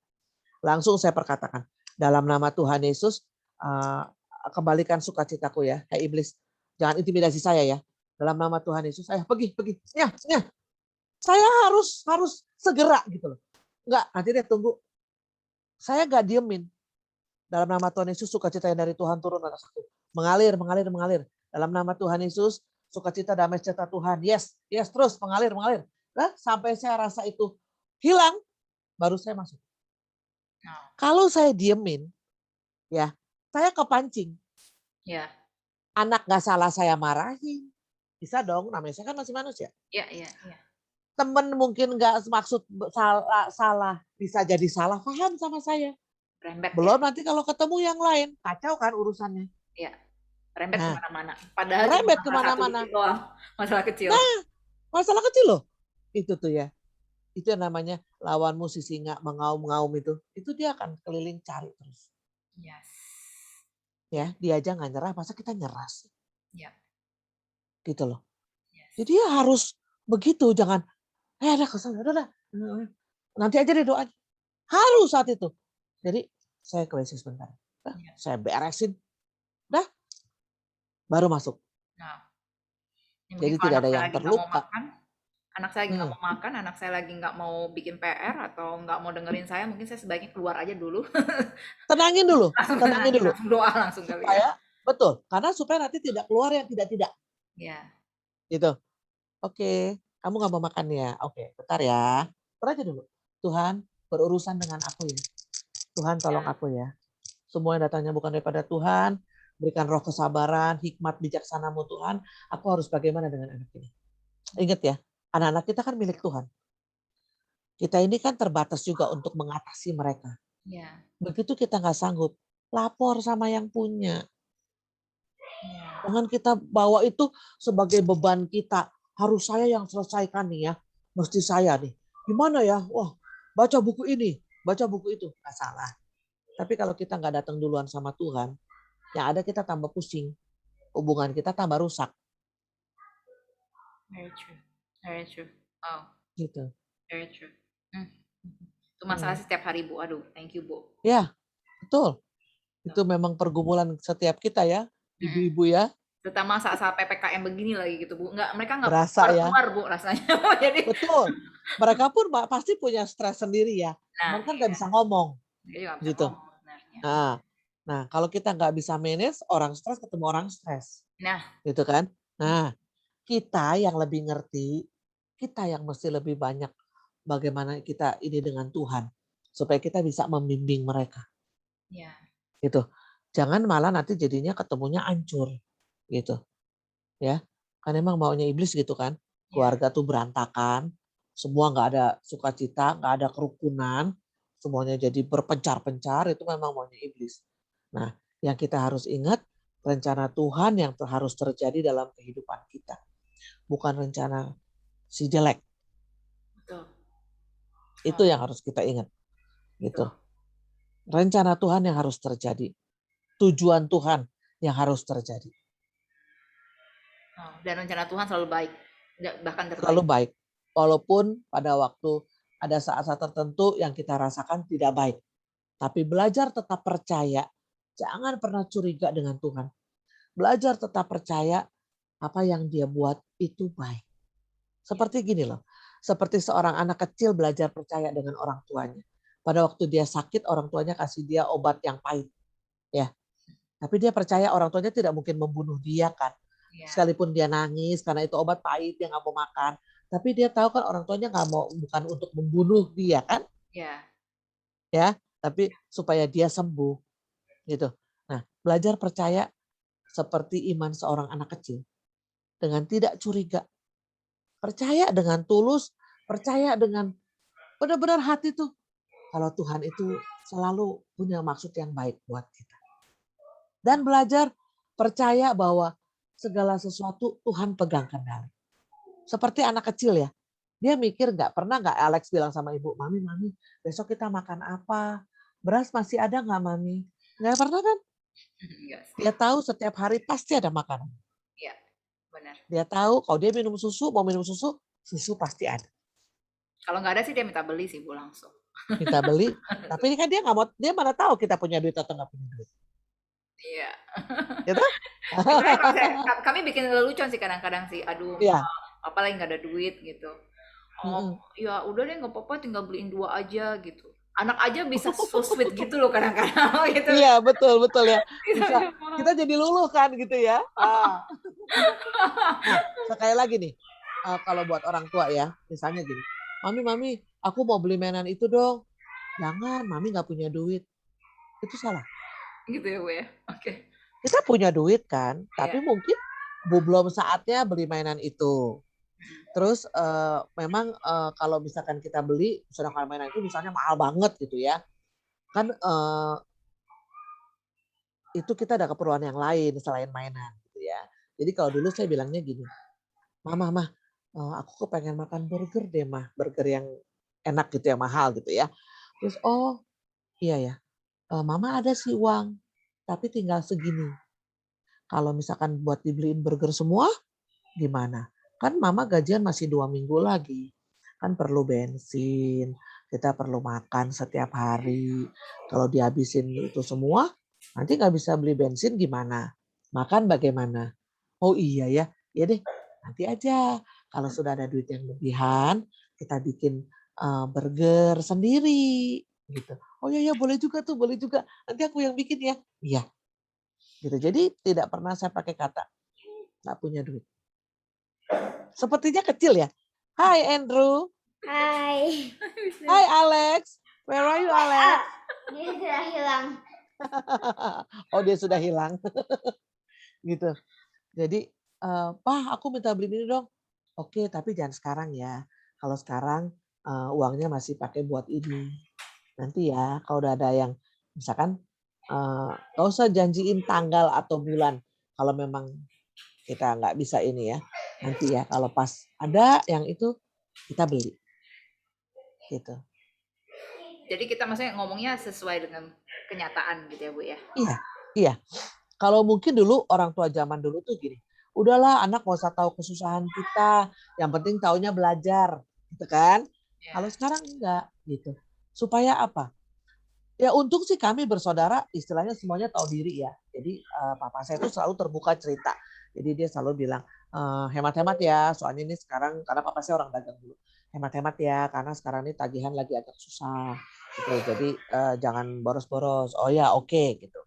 Langsung saya perkatakan, dalam nama Tuhan Yesus, eee, kembalikan sukacitaku ya, hai iblis, jangan intimidasi saya ya. Dalam nama Tuhan Yesus, ayo pergi pergi, nyah nyah. Saya harus segera gitu loh. Enggak, nanti deh tunggu. Saya nggak diemin. Dalam nama Tuhan Yesus, sukacita yang dari Tuhan turun atas aku. Mengalir, mengalir, mengalir. Dalam nama Tuhan Yesus, sukacita damai sejahtera Tuhan. Yes, yes, terus mengalir, mengalir. Nah, sampai saya rasa itu hilang, baru saya masuk. Oh, Kalau saya diemin, ya, saya kepancing. ya, Anak nggak salah saya marahin. Bisa dong, namanya saya kan masih manusia. ya, ya, ya. Temen mungkin nggak maksud salah, bisa jadi salah paham sama saya. Rembet ya, Belum nanti kalau ketemu yang lain, kacau kan urusannya. ya. Rembet Nah, kemana-mana. Padahal cuma rembet masalah satu kemana-mana. dikit doang, masalah kecil. Nah, masalah kecil loh. Itu tuh ya. Itu yang namanya lawanmu si singa mengaum-ngaum itu. Itu dia akan keliling cari terus. Yes. Ya, dia aja nggak nyerah, masa kita nyerah sih? Ya, Gitu loh. yes. Jadi ya harus begitu, jangan, udah kesel, udah. Nanti aja deh doanya. Harus saat itu. Jadi saya ke WC sebentar. Ya. Saya beresin, dah baru masuk. Nah, ini mungkin Jadi kalau tidak anak ada saya yang lagi nggak mau terluka. makan, anak saya lagi nggak Hmm. mau makan, anak saya lagi nggak mau bikin PR atau nggak mau dengerin saya, mungkin saya sebaiknya keluar aja dulu. Tenangin dulu, Langsung tenangin tenangin, dulu. langsung doa langsung kali ya. Supaya, betul, karena supaya nanti tidak keluar yang tidak-tidak. Ya, Gitu. Oke, kamu nggak mau makan ya? Oke, bentar ya. Bentar aja dulu. Tuhan, berurusan dengan aku ya. Tuhan tolong ya, aku ya. Semua yang datangnya bukan daripada Tuhan. Berikan roh kesabaran, hikmat bijaksanamu Tuhan. Aku harus bagaimana dengan anak ini. Ingat ya, anak-anak kita kan milik Tuhan. Kita ini kan terbatas juga untuk mengatasi mereka. ya, Begitu kita nggak sanggup, lapor sama yang punya. ya, Jangan kita bawa itu sebagai beban kita. Harus saya yang selesaikan nih ya. Mesti saya nih. Gimana ya? Wah, baca buku ini, baca buku itu. Nggak salah. Tapi kalau kita nggak datang duluan sama Tuhan, yang ada kita tambah pusing. Hubungan kita tambah rusak. very true, very true. Oh, Gitu. very true. Hmm. Itu masalah Hmm. setiap hari Bu. Aduh, thank you Bu. Ya, betul. Tuh. Itu memang pergumulan setiap kita ya. Mm-mm. Ibu-ibu ya. Terutama saat-saat PPKM begini lagi gitu Bu. Mereka nggak Berasa ya. keluar-keluar Bu rasanya. Jadi, Betul. Mereka pun pasti punya stres sendiri ya. nah, Cuman kan nggak iya. bisa ngomong. Dia juga nggak bisa Gitu. ngomong sebenarnya. Nah, kalau kita nggak bisa manage, orang stres ketemu orang stres. Nah, Gitu kan. Nah, kita yang lebih ngerti, kita yang mesti lebih banyak bagaimana kita ini dengan Tuhan. Supaya kita bisa membimbing mereka. ya, Gitu. Jangan malah nanti jadinya ketemunya hancur. Gitu. Ya. Kan emang maunya iblis gitu kan. ya, Keluarga tuh berantakan. Semua nggak ada sukacita, nggak ada kerukunan. Semuanya jadi berpencar-pencar, itu memang maunya iblis. Nah, yang kita harus ingat, rencana Tuhan yang harus terjadi dalam kehidupan kita. Bukan rencana si jelek. betul. Itu yang harus kita ingat. Gitu. Betul. Rencana Tuhan yang harus terjadi. Tujuan Tuhan yang harus terjadi. Oh, dan rencana Tuhan selalu baik, bahkan Selalu terbaik. baik. Walaupun pada waktu ada saat-saat tertentu yang kita rasakan tidak baik. Tapi belajar tetap percaya. Jangan pernah curiga dengan Tuhan. Belajar tetap percaya apa yang dia buat itu baik. Seperti gini loh. Seperti seorang anak kecil belajar percaya dengan orang tuanya. Pada waktu dia sakit, orang tuanya kasih dia obat yang pahit. Ya, tapi dia percaya orang tuanya tidak mungkin membunuh dia kan. Ya, Sekalipun dia nangis karena itu obat pahit, dia nggak mau makan. Tapi dia tahu kan orang tuanya nggak mau, bukan untuk membunuh dia kan. ya, Ya, tapi supaya dia sembuh gitu. Nah, belajar percaya seperti iman seorang anak kecil dengan tidak curiga, percaya dengan tulus, percaya dengan benar-benar hati tuh kalau Tuhan itu selalu punya maksud yang baik buat kita. Dan belajar percaya bahwa segala sesuatu Tuhan pegang kendali. Seperti anak kecil ya, dia mikir pernah nggak Alex bilang sama ibu, "Mami, Mami, besok kita makan apa? Beras masih ada nggak, Mami?" Nggak pernah kan? Enggak sih. Dia tahu setiap hari pasti ada makanan. Iya, benar. Dia tahu kalau dia minum susu, mau minum susu, susu pasti ada. Kalau nggak ada sih dia minta beli sih Bu langsung. Kita beli, tapi ini kan dia nggak mau, dia mana tahu kita punya duit atau nggak punya duit. Iya. Gitu? Sebenarnya kalau kami bikin lelucon sih kadang-kadang sih, aduh Iya. apa lagi nggak ada duit gitu. Oh Mm-mm. ya udah deh nggak apa-apa tinggal beliin dua aja gitu. Anak aja bisa so sweet gitu loh kadang-kadang gitu. Iya, betul betul ya. Bisa Bisa aja kita jadi luluh kan gitu ya. Nah, sekali lagi nih, kalau buat orang tua ya, misalnya gini, "Mami, Mami, aku mau beli mainan itu dong." "Jangan, Mami nggak punya duit." Itu salah. gitu ya Bu ya. Oke. Kita punya duit kan, Iya. tapi mungkin belum saatnya beli mainan itu. Terus memang kalau misalkan kita beli, sedangkan mainan itu misalnya mahal banget gitu ya, kan itu kita ada keperluan yang lain selain mainan gitu ya. Jadi kalau dulu saya bilangnya gini, Mah, aku kepengen makan burger deh Mah, burger yang enak gitu, yang mahal gitu ya." Terus, "Oh iya ya, Mama ada sih uang, tapi tinggal segini. Kalau misalkan buat dibeliin burger semua gimana? Kan Mama gajian masih 2 minggu lagi, kan perlu bensin, kita perlu makan setiap hari. Kalau dihabisin itu semua, nanti nggak bisa beli bensin gimana? Makan bagaimana?" "Oh iya ya, ya deh nanti aja kalau sudah ada duit yang lebihan, kita bikin, burger sendiri," gitu. "Oh iya ya boleh juga tuh, boleh juga, nanti aku yang bikin ya." "Iya," gitu. Jadi tidak pernah saya pakai kata, "Nggak punya duit." Sepertinya kecil ya? Hai Andrew. Hai. Hai Alex. Where are you Alex? Dia sudah hilang. Oh dia sudah hilang. Gitu. Jadi, "Pah aku minta beliin ini dong." "Oke tapi jangan sekarang ya. Kalau sekarang, uangnya masih pakai buat ini. Nanti ya kalau udah ada yang" misalkan, nggak usah janjiin tanggal atau bulan. Kalau memang kita nggak bisa ini ya. Nanti ya kalau pas ada yang itu, kita beli. Gitu. Jadi kita maksudnya ngomongnya sesuai dengan kenyataan gitu ya Bu ya. Iya iya. Kalau mungkin dulu orang tua zaman dulu tuh gini, "Udahlah anak nggak usah tahu kesusahan kita, yang penting taunya belajar." Gitu kan. Ya. Kalau sekarang enggak, gitu. Supaya apa? Ya untung sih kami bersaudara istilahnya semuanya tahu diri ya. Jadi, papa saya tuh selalu terbuka cerita. Jadi dia selalu bilang, "Hemat-hemat ya, soalnya ini sekarang" karena papa saya orang dagang dulu. "Hemat-hemat ya, karena sekarang ini tagihan lagi agak susah, gitu. Jadi, jangan boros-boros." "Oh ya, oke," gitu.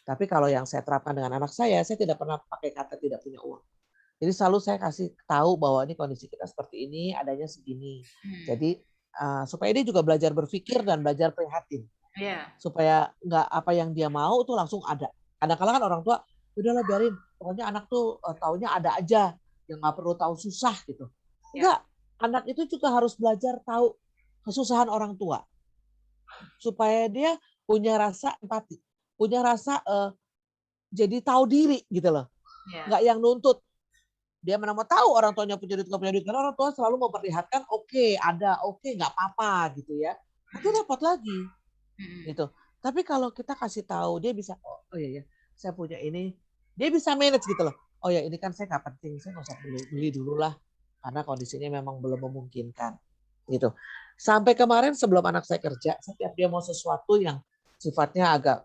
Tapi kalau yang saya terapkan dengan anak saya tidak pernah pakai kata tidak punya uang. Jadi selalu saya kasih tahu bahwa ini kondisi kita seperti ini, adanya segini. Jadi, supaya dia juga belajar berpikir dan belajar prihatin. Iya. Supaya nggak apa yang dia mau tuh langsung ada. Kadang-kala kan orang tua, "Udahlah biarin, pokoknya anak tuh, taunya ada aja, yang nggak perlu tahu susah," gitu. Ya. Enggak, anak itu juga harus belajar tahu kesusahan orang tua. Supaya dia punya rasa empati, punya rasa, jadi tahu diri gitu loh. Ya. Nggak yang nuntut. Dia mana mau tahu orang tuanya punya duit, nggak punya duit. Karena orang tua selalu memperlihatkan, oke, ada, oke, nggak apa-apa gitu ya. Nanti repot lagi. Gitu. Tapi kalau kita kasih tahu dia bisa, "Oh iya ya, saya punya ini." Dia bisa manage gitu loh. "Oh ya ini kan saya nggak penting, saya nggak usah beli dulu lah, karena kondisinya memang belum memungkinkan." Gitu. Sampai kemarin sebelum anak saya kerja, setiap dia mau sesuatu yang sifatnya agak,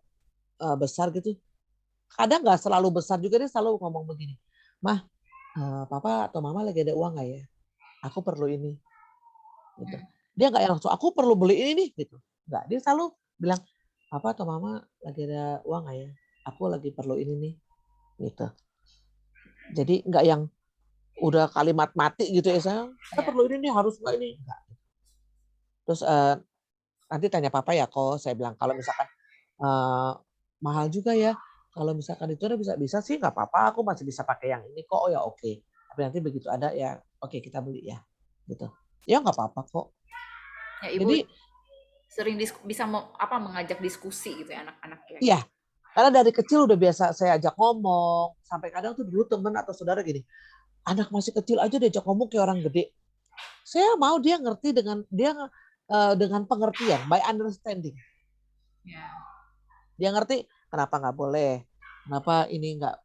besar gitu, kadang nggak selalu besar juga dia selalu ngomong begini, "Mah, papa atau mama lagi ada uang nggak ya? Aku perlu ini." Gitu. Dia nggak yang langsung, "Aku perlu beli ini nih," gitu. Nggak, dia selalu bilang, "Papa atau mama lagi ada uang nggak ya? Aku lagi perlu ini nih." Gitu. Jadi nggak yang udah kalimat mati gitu ya, "Saya Ya. perlu ini nih, harus nggak ini?" Nggak. Terus, "Nanti tanya papa ya kok," saya bilang, "kalau misalkan, eee, mahal juga ya, kalau misalkan itu ada bisa sih nggak apa-apa, aku masih bisa pakai yang ini kok." "Oh ya oke, tapi nanti begitu ada ya oke kita beli ya." Gitu. "Ya nggak apa-apa kok." Ya Ibu Jadi sering bisa apa mengajak diskusi gitu ya anak-anak ya. iya. Karena dari kecil udah biasa saya ajak ngomong, sampai kadang tuh dulu temen atau saudara gini, anak masih kecil aja diajak ngomong kayak orang gede. Saya mau dia ngerti dengan pengertian, by understanding. Ya. Dia ngerti kenapa nggak boleh, kenapa ini nggak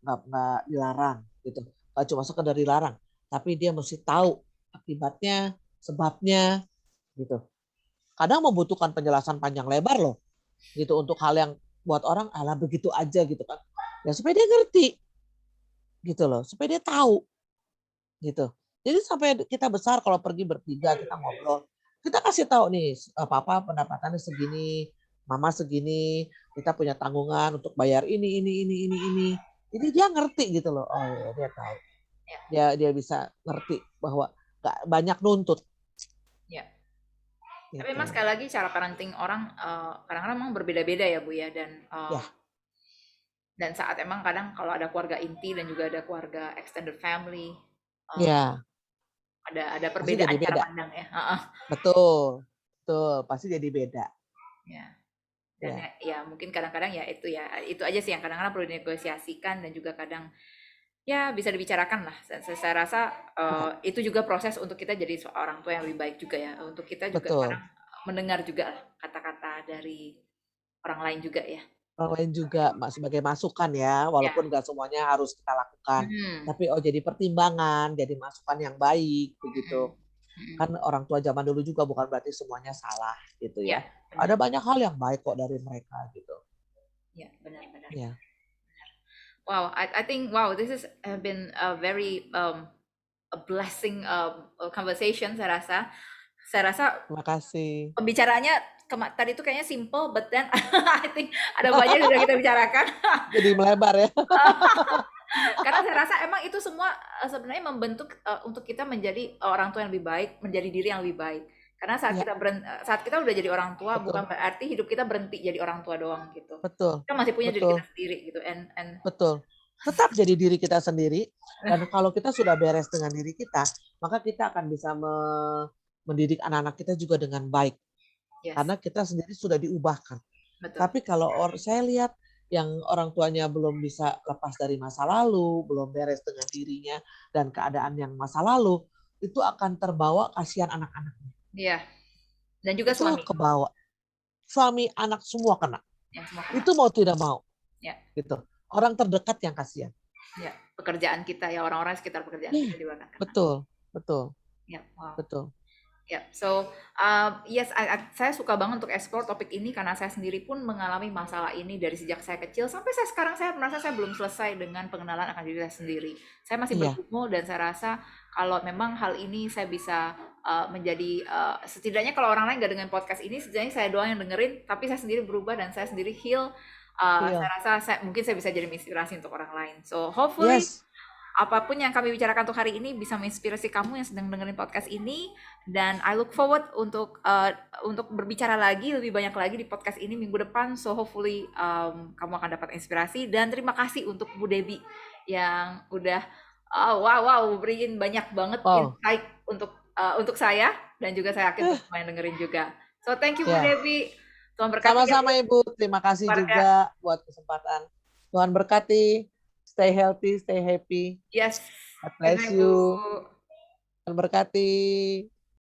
dilarang gitu. Nggak cuma sekedar dilarang, tapi dia mesti tahu akibatnya, sebabnya gitu. Kadang membutuhkan penjelasan panjang lebar loh, gitu untuk hal yang buat orang alah begitu aja gitu kan. Ya supaya dia ngerti, gitu loh, supaya dia tahu, gitu. Jadi sampai kita besar kalau pergi bertiga kita ngobrol, kita kasih tahu nih papa pendapatannya segini, mama segini, kita punya tanggungan untuk bayar ini. Ini dia ngerti gitu loh. Oh ya dia tahu. Ya. Dia bisa ngerti bahwa nggak banyak nuntut. Ya. Gitu. Tapi memang sekali lagi cara parenting orang kadang-kadang memang berbeda-beda ya Bu ya, Ya. Dan saat emang kadang kalau ada keluarga inti dan juga ada keluarga extended family, Ya. ada Pasti jadi perbedaan cara beda. pandang ya. Betul, pasti jadi beda. Ya. Dan ya mungkin kadang-kadang ya itu aja sih yang kadang-kadang perlu dinegosiasikan dan juga kadang ya bisa dibicarakan lah. Saya rasa itu juga proses untuk kita jadi seorang tua yang lebih baik juga ya. Untuk kita juga Betul. kadang mendengar juga kata-kata dari orang lain juga ya. Orang lain juga sebagai masukan ya, walaupun nggak semuanya harus kita lakukan. Tapi jadi pertimbangan, jadi masukan yang baik begitu. Kan orang tua zaman dulu juga bukan berarti semuanya salah gitu ya. Ada banyak hal yang baik kok dari mereka gitu. Ya, benar-benar. Ya. Wow, I think this has been a very a blessing conversation saya rasa. Terima kasih. Pembicaraannya tadi itu kayaknya simple, but then I think ada banyak yang sudah kita bicarakan. Jadi melebar ya. Karena saya rasa emang itu semua sebenarnya membentuk untuk kita menjadi orang tua yang lebih baik, menjadi diri yang lebih baik. Karena saat kita udah jadi orang tua, bukan berarti hidup kita berhenti jadi orang tua doang gitu. Betul. Kita masih punya diri kita sendiri gitu. Betul. Tetap jadi diri kita sendiri. Dan kalau kita sudah beres dengan diri kita, maka kita akan bisa mendidik anak-anak kita juga dengan baik. Karena kita sendiri sudah diubahkan. Betul. Tapi kalau saya lihat yang orang tuanya belum bisa lepas dari masa lalu, belum beres dengan dirinya dan keadaan yang masa lalu, itu akan terbawa kasihan anak-anaknya. Iya. Dan juga itu suami. Kebawa. Suami, anak semua kena. Ya, semua kena. Itu mau tidak mau. Ya. Gitu. Orang terdekat yang kasihan. Ya, pekerjaan kita ya, orang-orang sekitar pekerjaan kita juga akan kena. Betul. Ya, wow. Betul. Ya, so yes, saya suka banget untuk explore topik ini karena saya sendiri pun mengalami masalah ini dari sejak saya kecil sampai sekarang saya merasa saya belum selesai dengan pengenalan akan diri saya sendiri. Saya masih bergumul dan saya rasa kalau memang hal ini saya bisa menjadi setidaknya kalau orang lain nggak dengan podcast ini, setidaknya saya doang yang dengerin, tapi saya sendiri berubah dan saya sendiri heal. Saya rasa mungkin saya bisa jadi inspirasi untuk orang lain. So hopefully apapun yang kami bicarakan untuk hari ini bisa menginspirasi kamu yang sedang dengerin podcast ini, dan I look forward untuk berbicara lagi lebih banyak lagi di podcast ini minggu depan. So hopefully kamu akan dapat inspirasi, dan terima kasih untuk Bu Debbie yang udah beriin banyak banget insight untuk saya dan juga saya yakin untuk semua yang dengerin juga. So thank you Bu Debbie. Tuhan berkati. Sama-sama Ibu. Terima kasih juga buat kesempatan. Tuhan berkati. Stay healthy, stay happy. Yes. God bless you. Tuhan berkati.